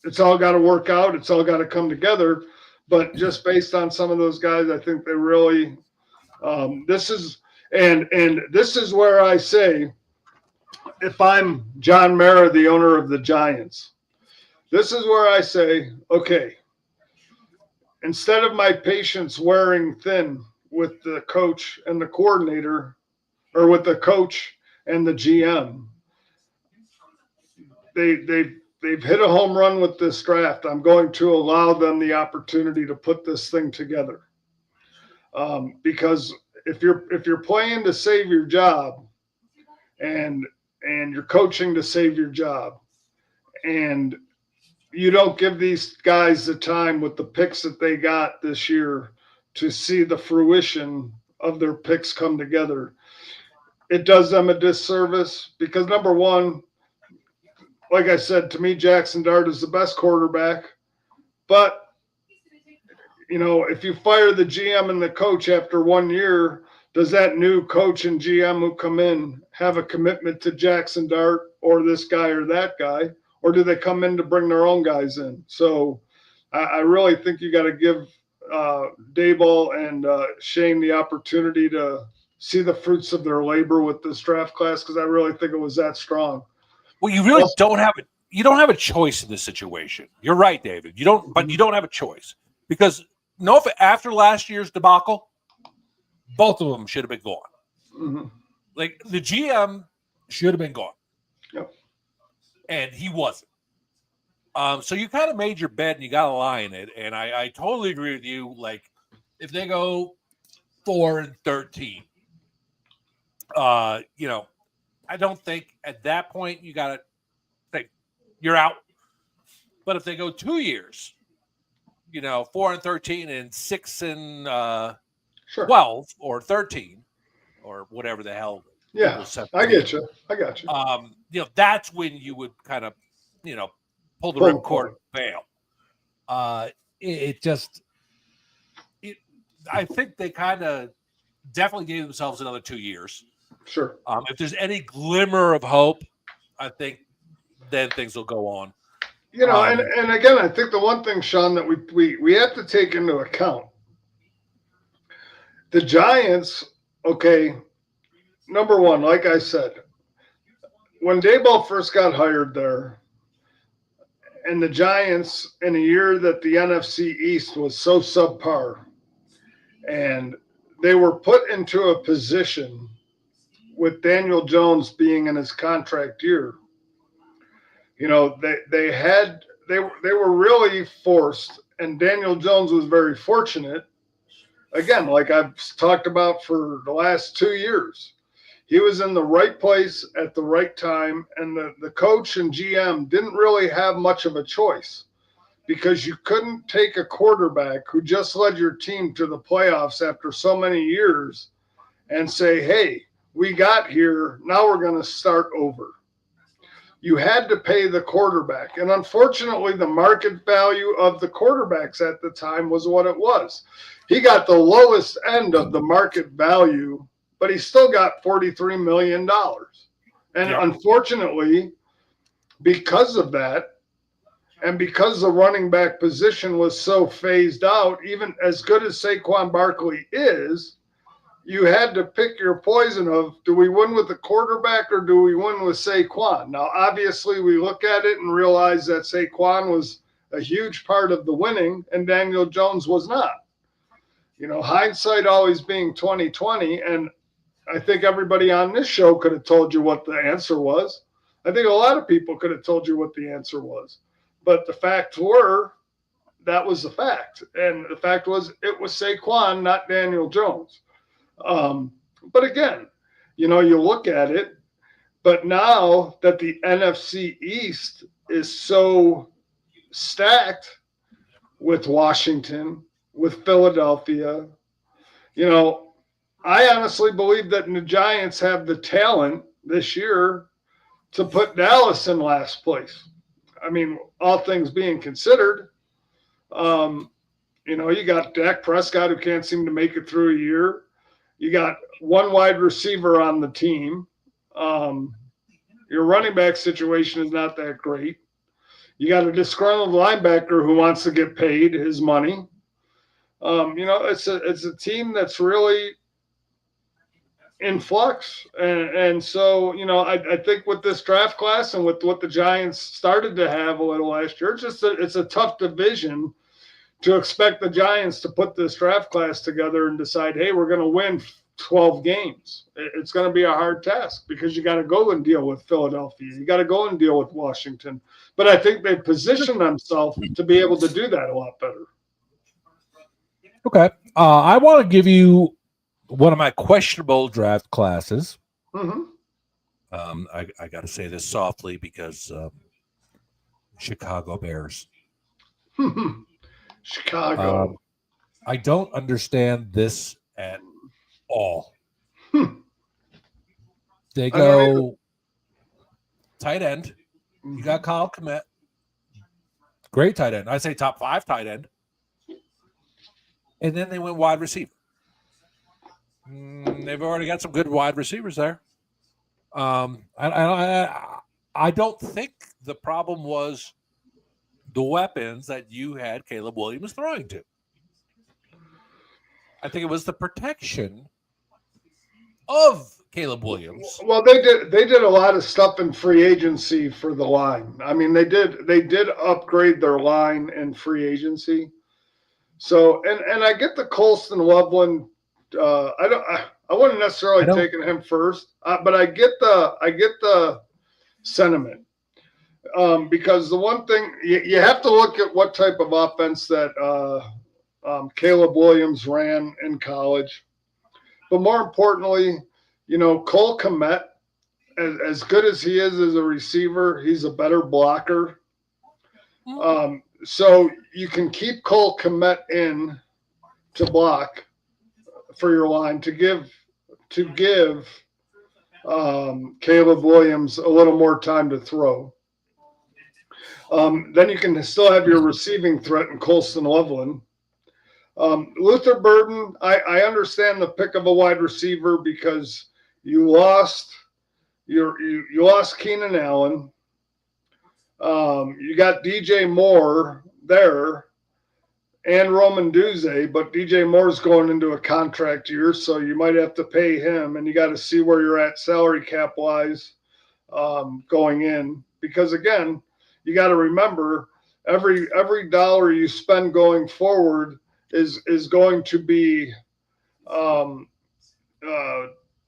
it's all got to work out. It's all got to come together. But just based on some of those guys, I think they really this is where I say, if I'm John Mara, the owner of the Giants, this is where I say, okay, instead of my patience wearing thin with the coach and the coordinator, or with the coach and the GM, they've hit a home run with this draft. I'm going to allow them the opportunity to put this thing together. Because if you're playing to save your job, and you're coaching to save your job, and you don't give these guys the time with the picks that they got this year to see the fruition of their picks come together, it does them a disservice because, number one, like I said, to me, Jackson Dart is the best quarterback. But, if you fire the GM and the coach after 1 year, does that new coach and GM who come in have a commitment to Jackson Dart or this guy or that guy? Or do they come in to bring their own guys in? So I really think you got to give Daboll and Shane the opportunity to see the fruits of their labor with this draft class, because I really think it was that strong. Well, you really don't have it. You don't have a choice in this situation. You're right, David. You don't, but you don't have a choice because after last year's debacle, both of them should have been gone. Mm-hmm. Like the GM should have been gone. Yep. And he wasn't. So you kind of made your bed and you got to lie in it. And I totally agree with you. Like if they go 4-13, I don't think at that point you got to think you're out. But if they go 2 years, 4-13 and 6-12 or 13 or whatever the hell. Yeah, I get you. That's when you would kind of, pull the ripcord bail. I think they kind of definitely gave themselves another 2 years. Sure. If there's any glimmer of hope, I think then things will go on. And again, I think the one thing, Sean, that we have to take into account, the Giants, okay, number one, like I said, when Daboll first got hired there, and the Giants, in a year that the NFC East was so subpar, and they were put into a position with Daniel Jones being in his contract year, they were really forced, and Daniel Jones was very fortunate. Again, like I've talked about for the last 2 years, he was in the right place at the right time, and the coach and GM didn't really have much of a choice because you couldn't take a quarterback who just led your team to the playoffs after so many years and say, hey, we got here, now we're going to start over. You had to pay the quarterback. And unfortunately, the market value of the quarterbacks at the time was what it was. He got the lowest end of the market value, but he still got $43 million. And unfortunately, because of that, and because the running back position was so phased out, even as good as Saquon Barkley is, you had to pick your poison of, do we win with the quarterback or do we win with Saquon? Now, obviously, we look at it and realize that Saquon was a huge part of the winning and Daniel Jones was not. Hindsight always being 20/20, and I think everybody on this show could have told you what the answer was. I think a lot of people could have told you what the answer was. But the facts were, that was the fact. And the fact was, it was Saquon, not Daniel Jones. But again, you look at it, but now that the NFC East is so stacked with Washington, with Philadelphia, I honestly believe that the Giants have the talent this year to put Dallas in last place. I mean, all things being considered, you got Dak Prescott who can't seem to make it through a year. You got one wide receiver on the team. Your running back situation is not that great. You got a disgruntled linebacker who wants to get paid his money. It's a team that's really in flux. And so, I think with this draft class and with what the Giants started to have a little last year, it's a tough division to expect the Giants to put this draft class together and decide, hey, we're going to win 12 games. It's going to be a hard task because you got to go and deal with Philadelphia. You got to go and deal with Washington. But I think they positioned themselves to be able to do that a lot better. Okay. I want to give you one of my questionable draft classes. Mm-hmm. I got to say this softly because Chicago Bears. Chicago. I don't understand this at all. They go tight end. You got Kyle Kmet. Great tight end. I'd say top 5 tight end. And then they went wide receiver. They've already got some good wide receivers there. I don't think the problem was the weapons that you had Caleb Williams throwing to. I think it was the protection of Caleb Williams. Well, they did a lot of stuff in free agency for the line. I mean, they did upgrade their line in free agency. So, and I get the Colston Loveland. I wouldn't necessarily taken him first, but I get the sentiment because the one thing you have to look at what type of offense that Caleb Williams ran in college, but more importantly, Cole Kmet, as good as he is as a receiver, he's a better blocker. So you can keep Cole Kmet in to block for your line to give Caleb Williams a little more time to throw. Then you can still have your receiving threat in Colston Loveland. Luther Burden, I understand the pick of a wide receiver because you lost Keenan Allen. You got DJ Moore there and Roman Duze, but DJ Moore's going into a contract year, so you might have to pay him, and you got to see where you're at salary cap wise going in. Because again, you got to remember every dollar you spend going forward is going to be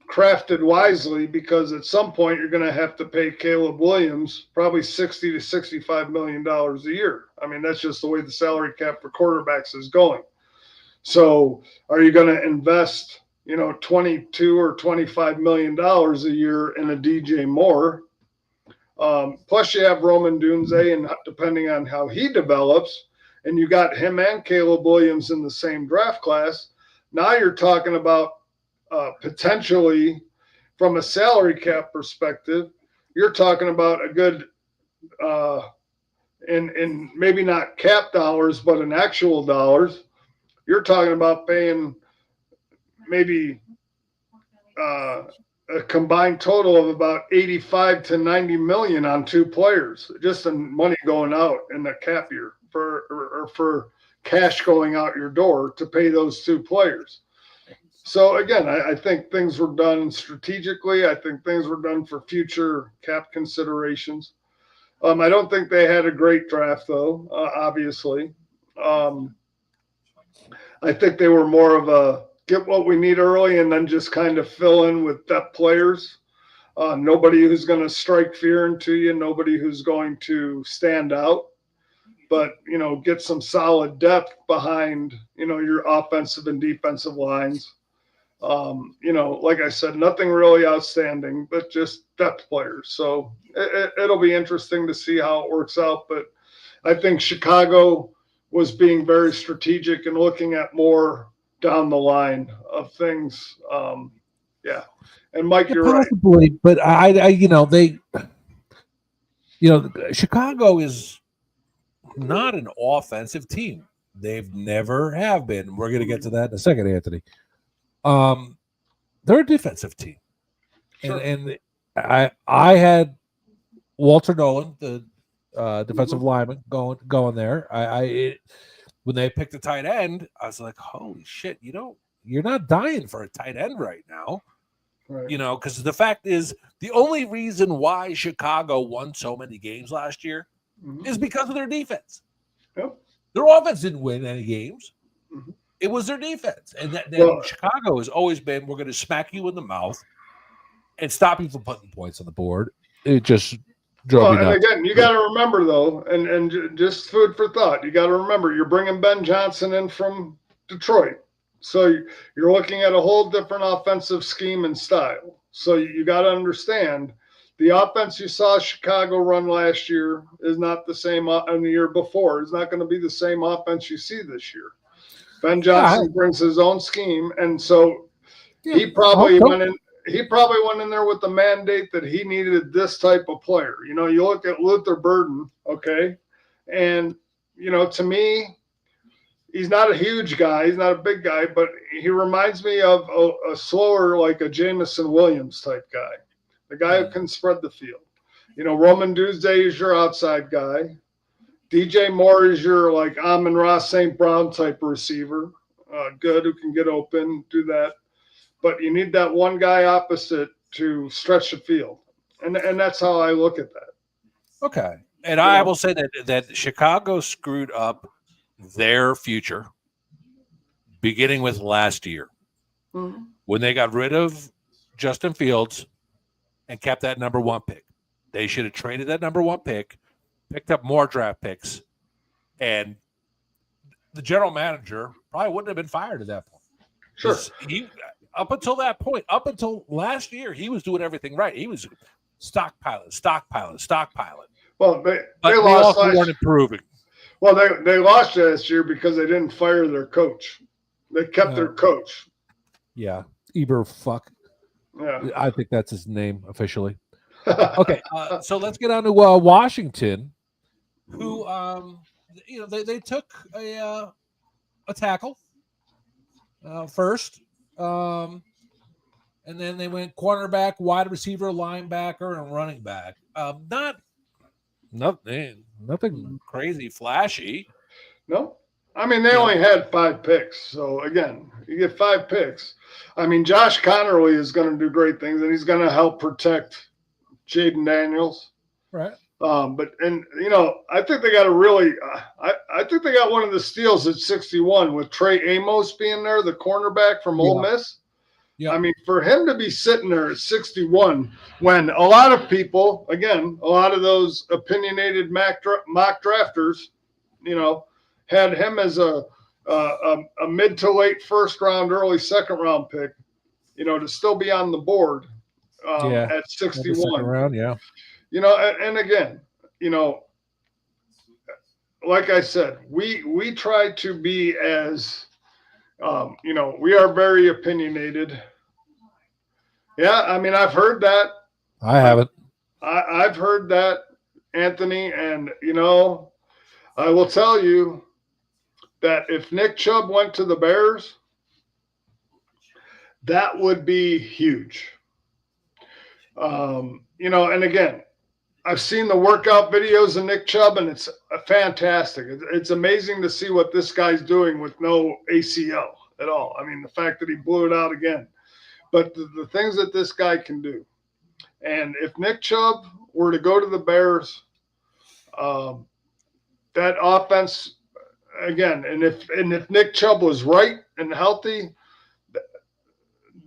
crafted wisely, because at some point you're going to have to pay Caleb Williams probably $60 to $65 million a year. I mean, that's just the way the salary cap for quarterbacks is going. So are you going to invest, $22 or $25 million a year in a DJ Moore? Plus you have Roman Dunze, and depending on how he develops, and you got him and Caleb Williams in the same draft class, now you're talking about potentially, from a salary cap perspective, you're talking about a good, in maybe not cap dollars, but in actual dollars, you're talking about paying maybe a combined total of about 85 to 90 million on 2 players, just in money going out in the cap year for cash going out your door to pay those 2 players. So again, I think things were done strategically. I think things were done for future cap considerations. I don't think they had a great draft, though, obviously. I think they were more of a get what we need early and then just kind of fill in with depth players. Nobody who's going to strike fear into you, nobody who's going to stand out, but, get some solid depth behind, your offensive and defensive lines. Like I said, nothing really outstanding, but just depth players. So it'll be interesting to see how it works out. But I think Chicago was being very strategic and looking at more down the line of things. Yeah. And Mike, you're possibly, right. But Chicago is not an offensive team. They've never have been. We're going to get to that in a second, Anthony. They're a defensive team. Sure. And I had Walter Nolan, the defensive lineman, going there. When they picked a tight end, I was like, holy shit, you're not dying for a tight end right now. Right. Because the fact is, the only reason why Chicago won so many games last year is because of their defense. Yep. Their offense didn't win any games. Mm-hmm. It was their defense. And Chicago has always been, we're going to smack you in the mouth and stop you from putting points on the board. It just drove me nuts. And again, you got to remember, though, and just food for thought, you got to remember, you're bringing Ben Johnson in from Detroit. So you're looking at a whole different offensive scheme and style. So you got to understand, The offense you saw Chicago run last year is not the same in the year before. It's not going to be the same offense you see this year. Ben Johnson brings his own scheme, and so he probably went in. He probably went in there with the mandate that he needed this type of player. You know, you look at Luther Burden, okay, and you know, to me, he's not a huge guy. He's not a big guy, but he reminds me of a slower, like a Jamison Williams type guy, the guy who can spread the field. You know, Roman Tuesday is your outside guy. DJ Moore is your like Amon-Ra St. Brown type receiver, good, who can get open, do that. But you need that one guy opposite to stretch the field. And that's how I look at that. Okay. And I will say that Chicago screwed up their future beginning with last year when they got rid of Justin Fields and kept that number 1 pick. They should have traded that number 1 pick, picked up more draft picks, and the general manager probably wouldn't have been fired at that point. Sure. Up until that point, up until last year, he was doing everything right. He was stockpiling. Well, they lost. They weren't improving. Well, they lost last year because they didn't fire their coach. They kept their coach. Yeah, Eberfuck. Yeah, I think that's his name officially. Okay, so let's get on to Washington, who they took a tackle first. And then they went cornerback, wide receiver, linebacker, and running back. Nothing crazy flashy. No, I mean they only had 5 picks. So again, you get 5 picks. I mean Josh Connerly is going to do great things, and he's going to help protect Jaden Daniels. Right. But you know, I think they got a really. I think they got one of the steals at 61 with Trey Amos being there, the cornerback from Ole Miss. Yeah. I mean, for him to be sitting there at 61 when a lot of people, again, a lot of those opinionated mock drafters, you know, had him as a mid to late first round, early second round pick, you know, to still be on the board at 61. Round, yeah. You know, and again, you know, like I said, we try to be as, you know, we are very opinionated. Yeah, I mean, I've heard that. I haven't. I've heard that, Anthony, and, you know, I will tell you that if Nick Chubb went to the Bears, that would be huge. You know, and again, I've seen the workout videos of Nick Chubb, and it's fantastic. It's amazing to see what this guy's doing with no ACL at all. I mean, the fact that he blew it out again. But the things that this guy can do. And if Nick Chubb were to go to the Bears, that offense, again, and if Nick Chubb was right and healthy,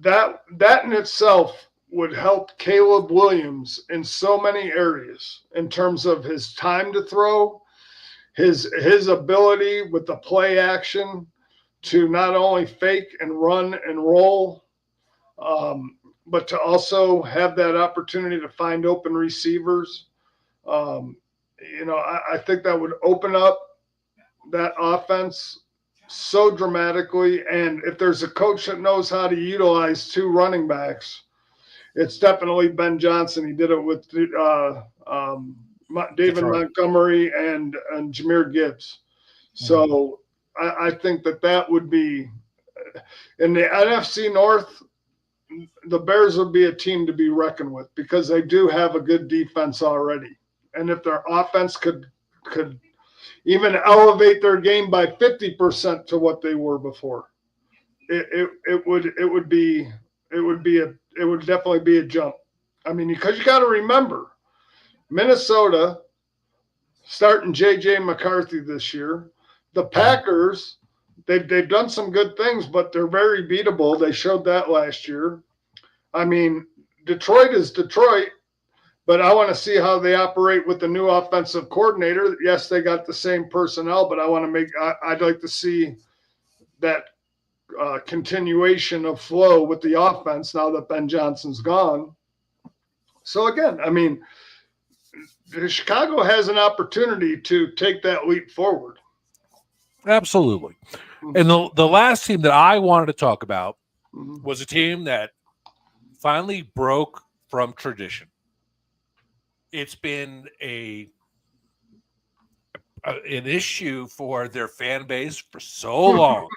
that in itself would help Caleb Williams in so many areas in terms of his time to throw, his ability with the play action to not only fake and run and roll, but to also have that opportunity to find open receivers. You know, I think that would open up that offense so dramatically. And if there's a coach that knows how to utilize 2 running backs, it's definitely Ben Johnson. He did it with David Montgomery and Jahmyr Gibbs. So I think that would be in the NFC North. The Bears would be a team to be reckoned with because they do have a good defense already. And if their offense could even elevate their game by 50% to what they were before, it would definitely be a jump. I mean, because you got to remember, Minnesota starting J.J. McCarthy this year, the Packers, they've done some good things, but they're very beatable. They showed that last year. I mean, Detroit is Detroit, but I want to see how they operate with the new offensive coordinator. Yes, they got the same personnel, but I'd like to see that continuation of flow with the offense now that Ben Johnson's gone. So again, I mean, Chicago has an opportunity to take that leap forward. Absolutely. And the last team that I wanted to talk about was a team that finally broke from tradition. It's been an issue for their fan base for so long.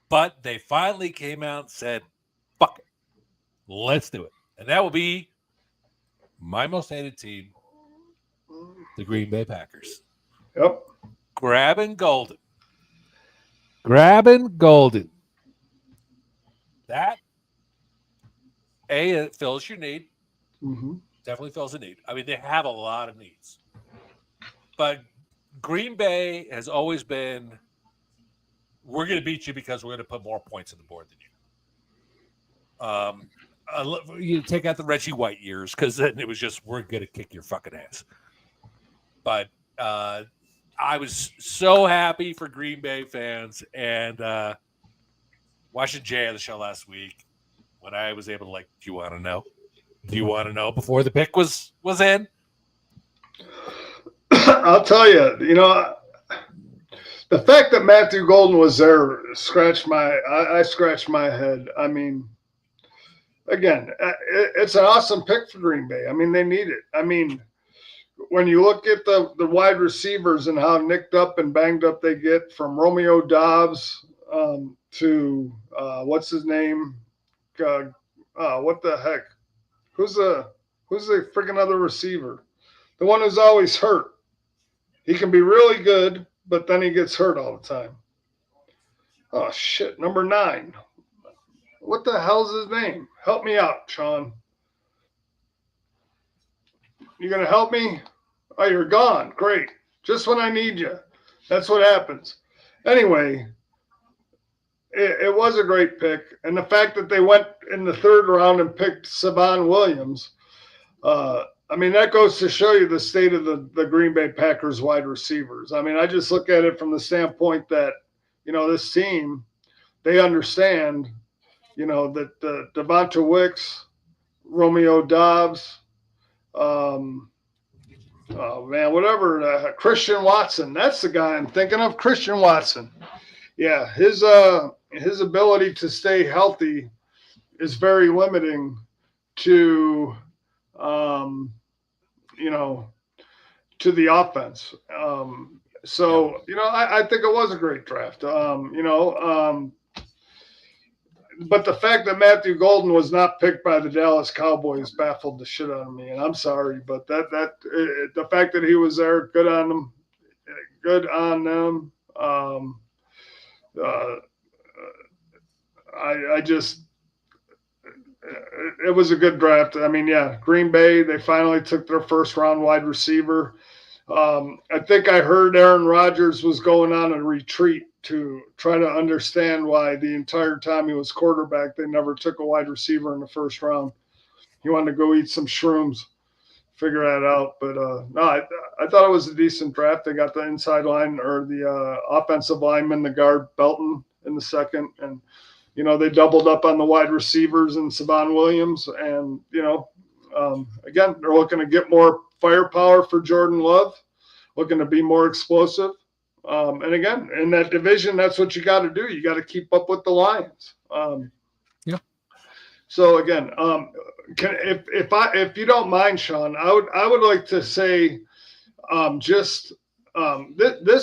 But they finally came out and said, fuck it. Let's do it. And that will be my most hated team, the Green Bay Packers. Yep. Grabbing Golden. That, it fills your need. Definitely fills a need. I mean, they have a lot of needs. But Green Bay has always been, we're going to beat you because we're going to put more points on the board than you. You take out the Reggie White years, because then it was just, we're going to kick your fucking ass. But I was so happy for Green Bay fans, and watching Jay on the show last week, when I was able to, like, do you want to know? Do you want to know before the pick was in? I'll tell you, the fact that Matthew Golden was there I scratched my head. I mean, again, it's an awesome pick for Green Bay. I mean, they need it. I mean, when you look at the wide receivers and how nicked up and banged up they get, from Romeo Doubs to what's his name? What the heck? Who's the freaking other receiver? The one who's always hurt. He can be really good, but then he gets hurt all the time. Oh, shit. Number 9. What the hell's his name? Help me out, Sean. You going to help me? Oh, you're gone. Great. Just when I need you. That's what happens. Anyway, it was a great pick. And the fact that they went in the 3rd round and picked Savon Williams, I mean, that goes to show you the state of the Green Bay Packers wide receivers. I mean, I just look at it from the standpoint that, this team, they understand, that Devonta Wicks, Romeo Doubs, Christian Watson. That's the guy I'm thinking of, Christian Watson. Yeah, his ability to stay healthy is very limiting to to the offense. I think it was a great draft. But the fact that Matthew Golden was not picked by the Dallas Cowboys baffled the shit out of me. And I'm sorry, but the fact that he was there, good on them. Good on them. It was a good draft. I mean, yeah, Green Bay, they finally took their 1st round wide receiver. I think I heard Aaron Rodgers was going on a retreat to try to understand why the entire time he was quarterback, they never took a wide receiver in the 1st round. He wanted to go eat some shrooms, figure that out. But no, I thought it was a decent draft. They got the inside line, or the offensive lineman, the guard, Belton, in the 2nd. And, they doubled up on the wide receivers and Savon Williams. And, again, they're looking to get more firepower for Jordan Love, looking to be more explosive. And again, in that division, that's what you got to do. You got to keep up with the Lions. Yeah. So again, if you don't mind, Sean, I would like to say, this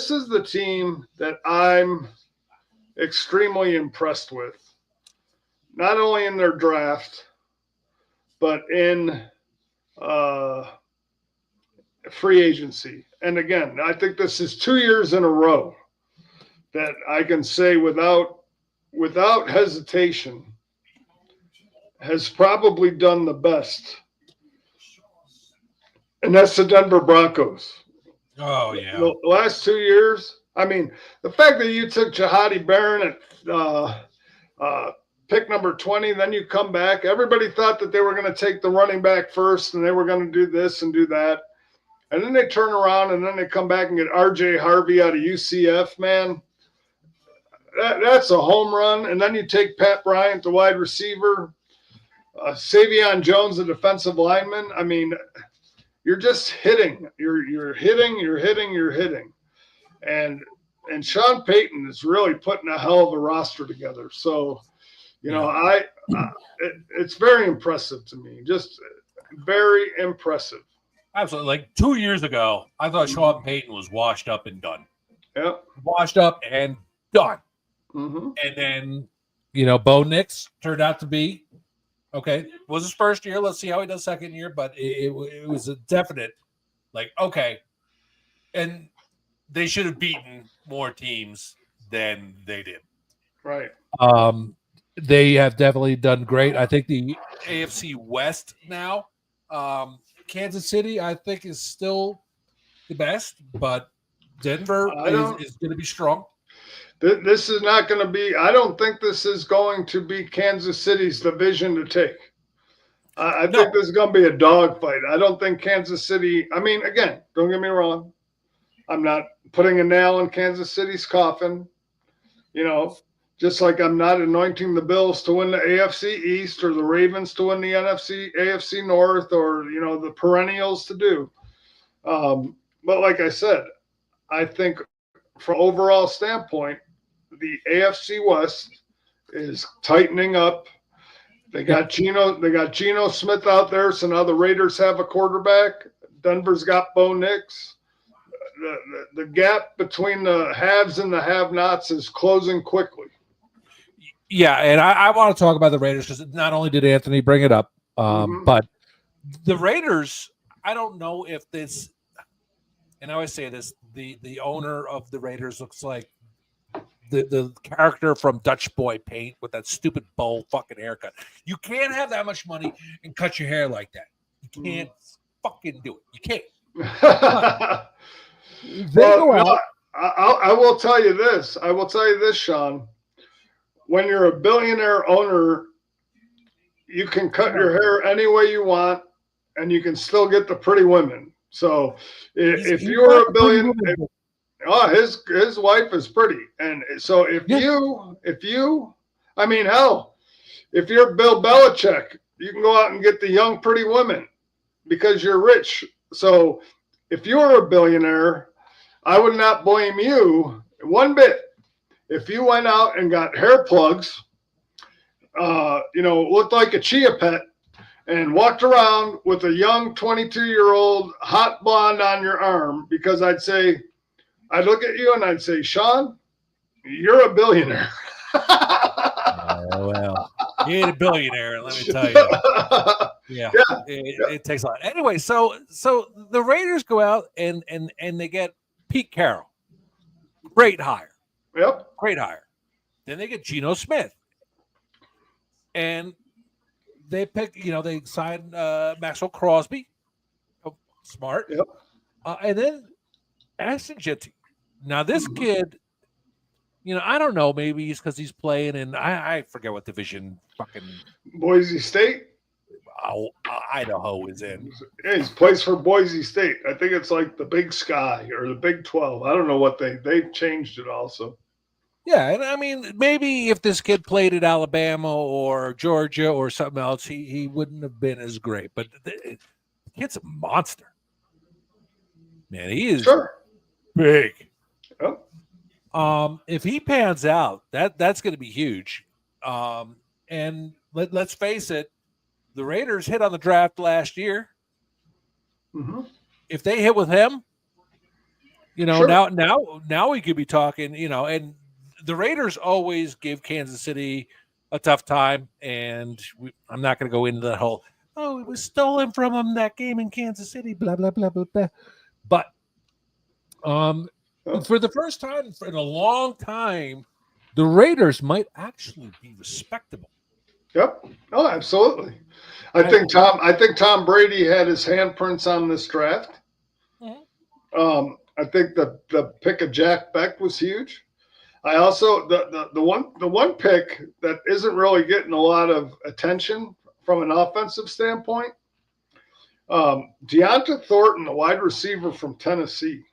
is the team that I'm extremely impressed with, not only in their draft, but in free agency. And again, I think this is 2 years in a row that I can say without hesitation has probably done the best. And that's the Denver Broncos. Oh, yeah. The last 2 years, I mean, the fact that you took Jahadi Barron at pick number 20, then you come back. Everybody thought that they were going to take the running back first and they were going to do this and do that. And then they turn around and then they come back and get R.J. Harvey out of UCF, man. That's a home run. And then you take Pat Bryant, the wide receiver. Savion Jones, the defensive lineman. I mean, you're just hitting. You're hitting. And Sean Payton is really putting a hell of a roster together. So, it's very impressive to me. Just very impressive. Absolutely. Like 2 years ago, I thought Sean Payton was washed up and done. Yep. Washed up and done. Mm-hmm. And then, Bo Nix turned out to be okay. It was his first year. Let's see how he does second year. But it was a definite, like, okay. And they should have beaten more teams than they did. Right. They have definitely done great. I think the AFC West now, Kansas City, I think, is still the best, but Denver is going to be strong. This is not going to be – I don't think this is going to be Kansas City's division to take. I think this is going to be a dogfight. I don't think Kansas City – I mean, again, don't get me wrong. I'm not putting a nail in Kansas City's coffin, just like I'm not anointing the Bills to win the AFC East or the Ravens to win the AFC North or, the perennials to do. But like I said, I think from overall standpoint, the AFC West is tightening up. They got Geno Smith out there, so now the Raiders have a quarterback. Denver's got Bo Nix. The gap between the haves and the have-nots is closing quickly. Yeah, and I want to talk about the Raiders because not only did Anthony bring it up, but the Raiders, I don't know if this, and I always say this, the owner of the Raiders looks like the character from Dutch Boy Paint with that stupid bowl fucking haircut. You can't have that much money and cut your hair like that. You can't fucking do it. You can't. I will tell you this. Sean. When you're a billionaire owner, you can cut your hair any way you want, and you can still get the pretty women. So if you're a billionaire, his wife is pretty, and so if you, I mean, hell, if you're Bill Belichick, you can go out and get the young pretty women because you're rich. So if you're a billionaire, I would not blame you one bit. If you went out and got hair plugs, looked like a chia pet and walked around with a young 22-year-old hot blonde on your arm, because I'd look at you and I'd say, Sean, you're a billionaire. Well, he ain't a billionaire, let me tell you. Yeah. It takes a lot. Anyway, so the Raiders go out and they get Pete Carroll. Great hire. Yep. Great hire. Then they get Geno Smith. And they pick, they sign Maxwell Crosby. Oh, smart. Yep. And then Ashton Jeanty. Now, this kid, I don't know, maybe it's because he's playing in, I forget what division fucking. Boise State? Idaho is in. Yeah, he plays for Boise State. I think it's like the Big Sky or the Big 12. I don't know what they've changed it also. Yeah, and I mean, maybe if this kid played at Alabama or Georgia or something else, he wouldn't have been as great. But the kid's a monster. Man, he is big. Oh. If he pans out, that's going to be huge. And let's face it, the Raiders hit on the draft last year. Mm-hmm. If they hit with him, now we could be talking, and the Raiders always give Kansas City a tough time, and I'm not going to go into that whole, it was stolen from them that game in Kansas City, blah, blah, blah, blah, blah. But for the first time in a long time, the Raiders might actually be respectable. Yep. Oh, absolutely. I think Tom Brady had his handprints on this draft. Mm-hmm. I think the pick of Jack Beck was huge. I also the one pick that isn't really getting a lot of attention from an offensive standpoint. Deonta Thornton, the wide receiver from Tennessee.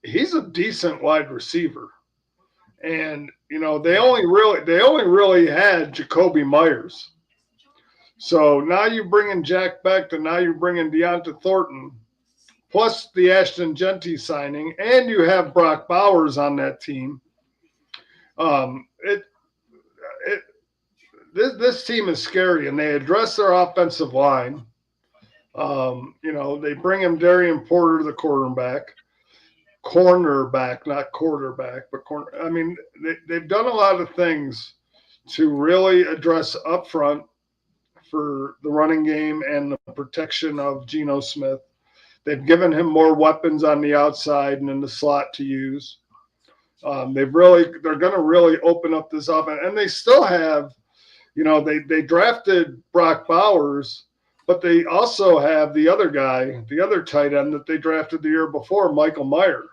He's a decent wide receiver. And they only really had Jacoby Myers. So now you bring in Jack Beck, and now you bring in Deonta Thornton, plus the Ashton Genty signing, and you have Brock Bowers on that team. This team is scary, and they address their offensive line. They bring him Darian Porter, the cornerback, not quarterback, but corner. I mean, they've done a lot of things to really address up front for the running game and the protection of Geno Smith. They've given him more weapons on the outside and in the slot to use. They're going to really open up this offense, and they still have, they drafted Brock Bowers, but they also have the other guy, the other tight end that they drafted the year before, Michael Mayer,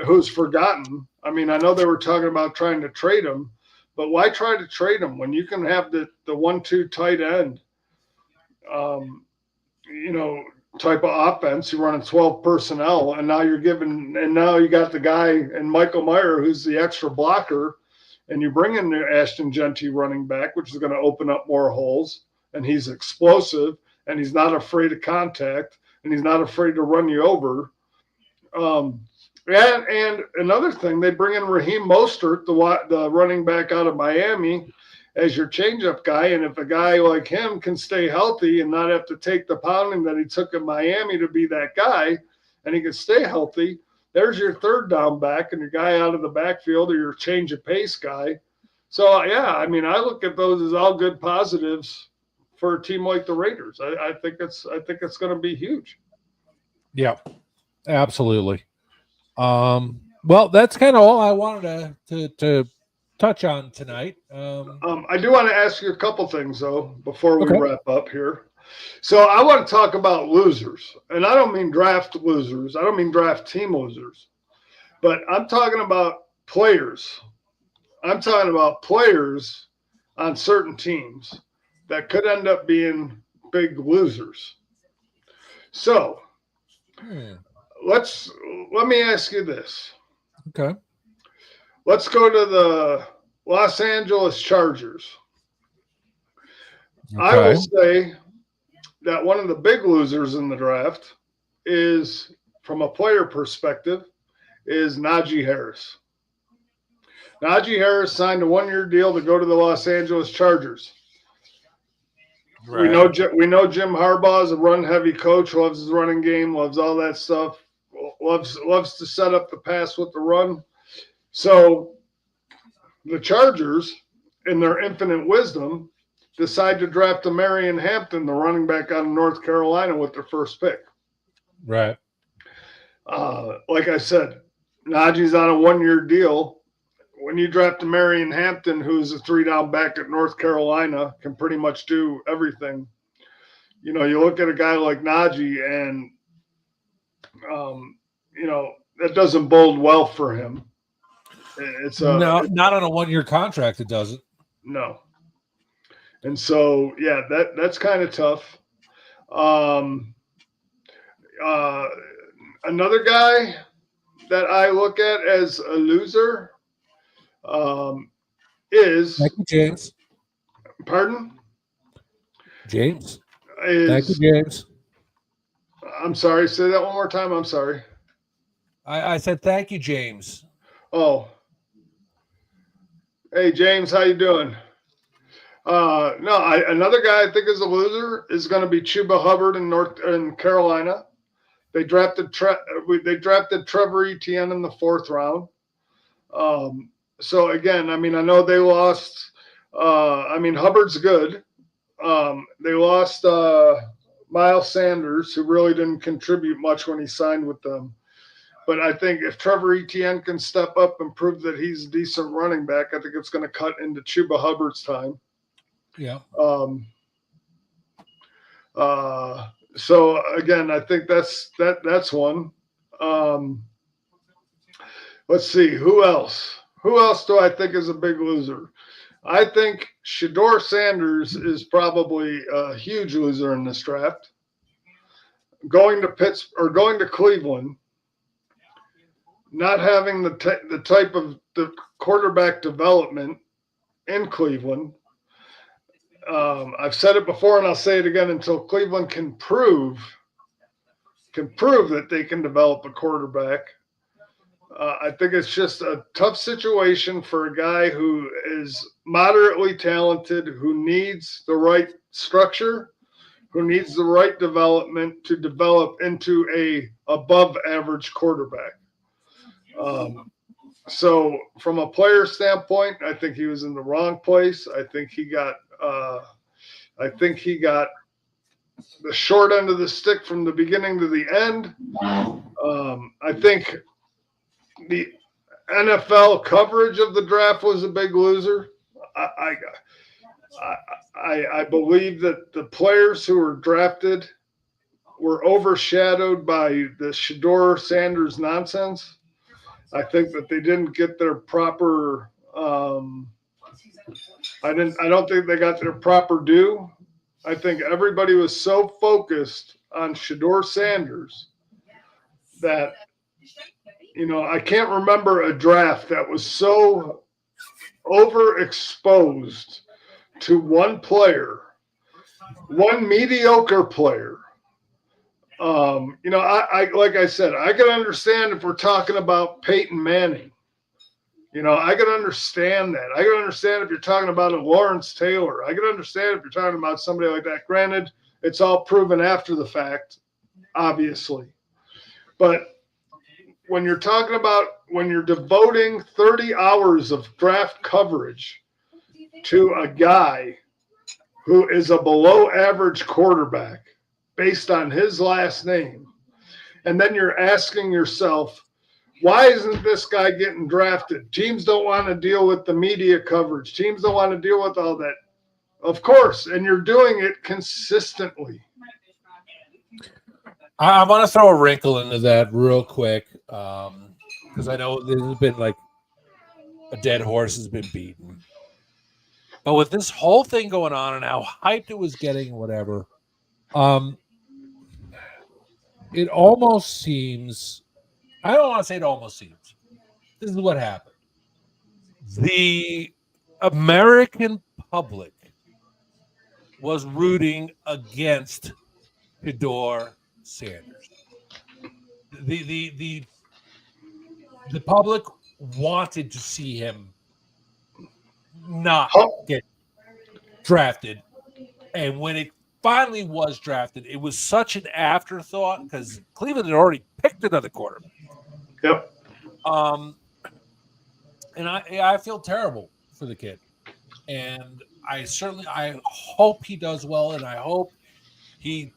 who's forgotten. I mean, I know they were talking about trying to trade him, but why try to trade him when you can have the 1-2 tight end, type of offense? You're running 12 personnel, and now now you got the guy and Michael Mayer, who's the extra blocker, and you bring in the Ashton Genty running back, which is going to open up more holes, and he's explosive, and he's not afraid of contact, and he's not afraid to run you over. And another thing, they bring in Raheem Mostert, the running back out of Miami, as your changeup guy. And if a guy like him can stay healthy and not have to take the pounding that he took in Miami to be that guy, and he can stay healthy, there's your third down back and your guy out of the backfield, or your change of pace guy. So, yeah, I mean, I look at those as all good positives for a team like the Raiders. I think it's going to be huge. Yeah, absolutely. Well, that's kind of all I wanted to touch on tonight. I do want to ask you a couple things, though, before we wrap up here. So I want to talk about losers, and I don't mean draft losers. I don't mean draft team losers, but I'm talking about players. I'm talking about players on certain teams that could end up being big losers. So let me ask you this. Okay. Let's go to the Los Angeles Chargers. Okay. I will say that one of the big losers in the draft is, from a player perspective, is Najee Harris. Najee Harris signed a 1-year deal to go to the Los Angeles Chargers. Right. We know Jim Harbaugh is a run-heavy coach, loves his running game, loves all that stuff, loves to set up the pass with the run. So the Chargers, in their infinite wisdom, decide to draft Marion Hampton, the running back out of North Carolina, with their first pick. Right. Like I said, Najee's on a 1-year deal. When you draft Marion Hampton, who's a 3-down back at North Carolina, can pretty much do everything. You look at a guy like Najee, and that doesn't bode well for him. No, not on a 1-year contract. It doesn't. No. And so, yeah, that's kind of tough. Another guy that I look at as a loser is Thank you, James. Pardon? James. Thank you, James. I'm sorry. Say that one more time. I'm sorry. I said thank you, James. Oh. Hey, James, how you doing? Another guy I think is a loser is going to be Chuba Hubbard in Carolina. They drafted Trevor Etienne in the 4th round. So again, I mean, I know they lost. Hubbard's good. They lost Miles Sanders, who really didn't contribute much when he signed with them. But I think if Trevor Etienne can step up and prove that he's a decent running back, I think it's going to cut into Chuba Hubbard's time. Yeah. So again, I think that's one. Let's see, who else? Who else do I think is a big loser? I think Shedeur Sanders is probably a huge loser in this draft. Going to Cleveland, not having the type of the quarterback development in Cleveland. I've said it before and I'll say it again until Cleveland can prove that they can develop a quarterback. I think it's just a tough situation for a guy who is moderately talented, who needs the right structure, who needs the right development to develop into a above average quarterback. So from a player standpoint, I think he was in the wrong place. I think he got the short end of the stick from the beginning to the end. I think the NFL coverage of the draft was a big loser. I believe that the players who were drafted were overshadowed by the Shedeur Sanders nonsense. I think that they didn't get their proper. I don't think they got their proper due. I think everybody was so focused on Shedeur Sanders that, I can't remember a draft that was so overexposed to one player, one mediocre player. I like I said, I can understand if we're talking about Peyton Manning. I can understand that. I can understand if you're talking about a Lawrence Taylor. I can understand if you're talking about somebody like that. Granted, it's all proven after the fact, obviously. But when you're devoting 30 hours of draft coverage to a guy who is a below average quarterback based on his last name, and then you're asking yourself, why isn't this guy getting drafted? Teams don't want to deal with the media coverage. Teams don't want to deal with all that. Of course, and you're doing it consistently. I want to throw a wrinkle into that real quick because I know there's been like a dead horse has been beaten. But with this whole thing going on and how hyped it was getting, whatever, it almost seems, I don't want to say it almost seems. This is what happened. The American public was rooting against Shedeur Sanders. The public wanted to see him not get drafted. And when it finally was drafted, it was such an afterthought because Cleveland had already picked another quarterback. Yep. And I feel terrible for the kid. And I hope he does well, and I hope he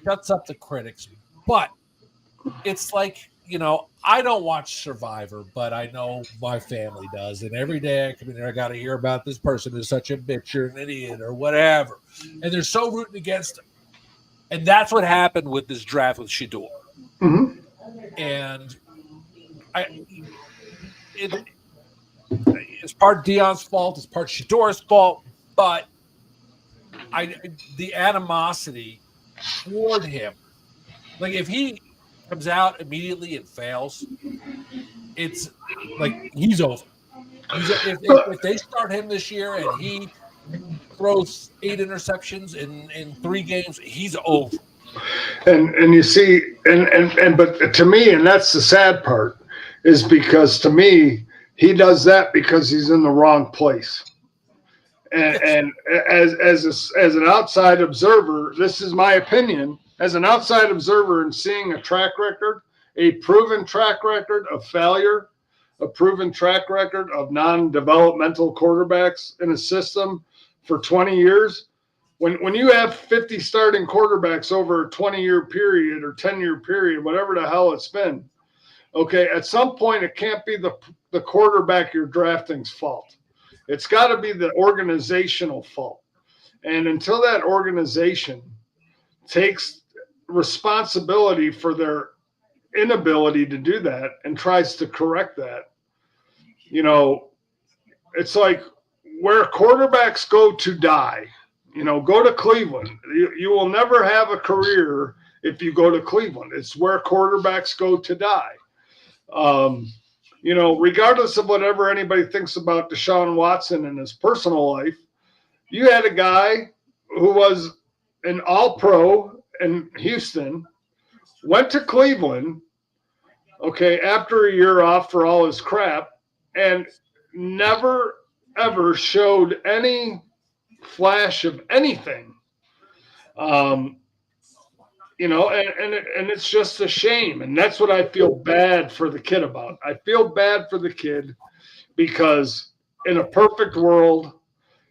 shuts up the critics. But it's like, I don't watch Survivor, but I know my family does. And every day I come in here, I got to hear about this person is such a bitch or an idiot or whatever. And they're so rooting against him. And that's what happened with this draft with Shedeur. Mm-hmm. And it's part Deion's fault, it's part Shedeur's fault, but the animosity toward him, like if he comes out immediately and fails, it's like he's over. If they start him this year and he throws 8 interceptions in 3 games, he's over. And you see, but to me, and that's the sad part, is because to me, he does that because he's in the wrong place. And as an outside observer, this is my opinion. As an outside observer and seeing a track record, a proven track record of failure, a proven track record of non-developmental quarterbacks in a system for 20 years, when you have 50 starting quarterbacks over a 20-year period or 10-year period, whatever the hell it's been, okay, at some point it can't be the quarterback you're drafting's fault. It's got to be the organizational fault. And until that organization takes responsibility for their inability to do that and tries to correct that, it's like where quarterbacks go to die. Go to Cleveland. You will never have a career if you go to Cleveland. It's where quarterbacks go to die. Regardless of whatever anybody thinks about Deshaun Watson in his personal life, you had a guy who was an all-pro in Houston, went to Cleveland, okay, after a year off for all his crap, and never, ever showed any flash of anything. You know, and it's just a shame. And that's what I feel bad for the kid about. I feel bad for the kid because in a perfect world,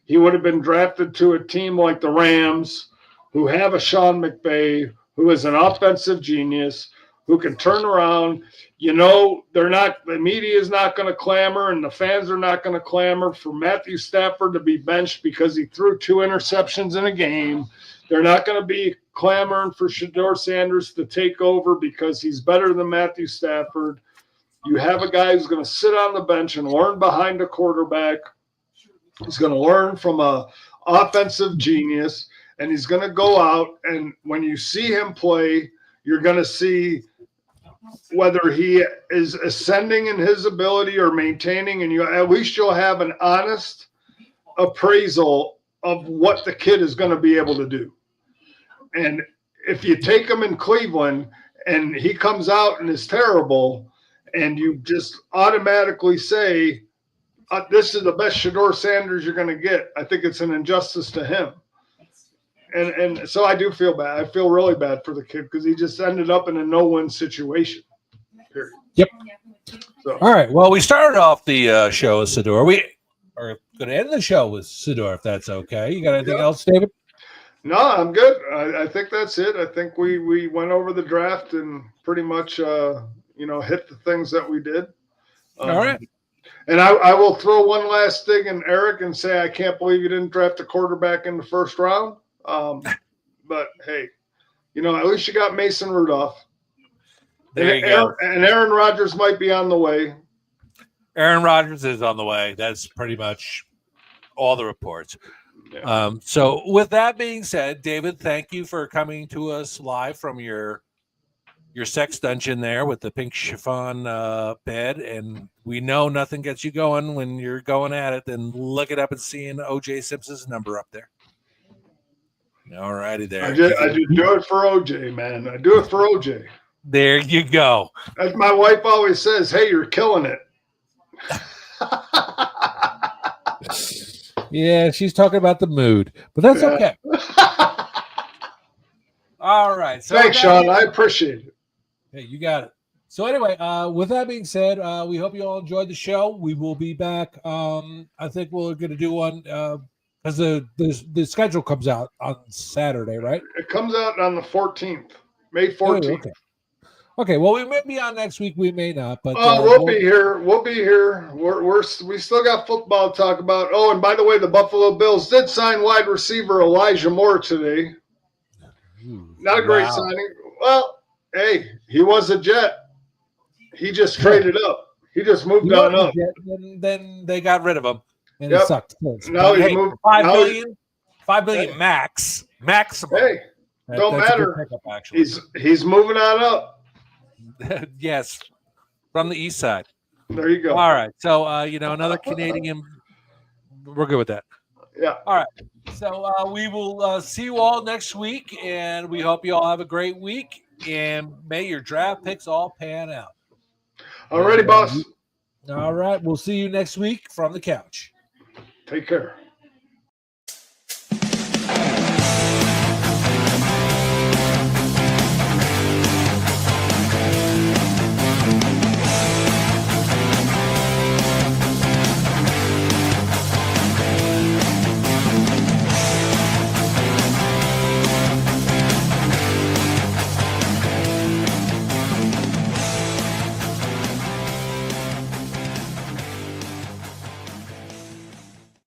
he would have been drafted to a team like the Rams, who have a Sean McVay, who is an offensive genius, who can turn around. You know, the media is not going to clamor and the fans are not going to clamor for Matthew Stafford to be benched because he threw 2 interceptions in a game. They're not going to be clamoring for Shedeur Sanders to take over because he's better than Matthew Stafford. You have a guy who's going to sit on the bench and learn behind a quarterback. He's going to learn from a offensive genius, and he's going to go out, and when you see him play, you're going to see whether he is ascending in his ability or maintaining, and at least you'll have an honest appraisal of what the kid is going to be able to do. And if you take him in Cleveland and he comes out and is terrible, and you just automatically say, this is the best Shedeur Sanders you're going to get, I think it's an injustice to him. And so I do feel bad. I feel really bad for the kid because he just ended up in a no-win situation. Period. Yep. So. All right. Well, we started off the show with Shedeur. We are going to end the show with Shedeur, if that's okay. You got anything else, David? No, I'm good. I think that's it. I think we went over the draft and pretty much, hit the things that we did. All right. And I will throw one last thing in Eric and say I can't believe you didn't draft a quarterback in the first round. But, hey, at least you got Mason Rudolph. There you go. And Aaron Rodgers might be on the way. Aaron Rodgers is on the way. That's pretty much all the reports. Yeah. So with that being said, David, thank you for coming to us live from your sex dungeon there with the pink chiffon bed. And we know nothing gets you going when you're going at it than look it up and seeing O.J. Simpson's number up there. All righty there. I just do it for OJ, man. I do it for OJ. There you go. As my wife always says, hey, you're killing it. Yeah, she's talking about the mood, but that's okay. All right. So thanks, Sean. I appreciate it. Hey, you got it. So anyway, with that being said, we hope you all enjoyed the show. We will be back. I think we're going to do one because the schedule comes out on Saturday, right? It comes out on the 14th, May 14th. Okay. Well, we may be on next week. We may not, but we'll be here. We'll be here. We still got football to talk about. Oh, and by the way, the Buffalo Bills did sign wide receiver Elijah Moore today. Not a great signing. Well, hey, he was a Jet. He just traded up. He just moved on up. And then they got rid of him, and it sucked. Now he moved. $5 million max. Maximum. Hey, don't matter. Pickup, he's moving on up. Yes, from the east side. There you go. All right. So, another Canadian. We're good with that. Yeah. All right. So we will see you all next week, and we hope you all have a great week, and may your draft picks all pan out. All righty, boss. All right. We'll see you next week from the couch. Take care.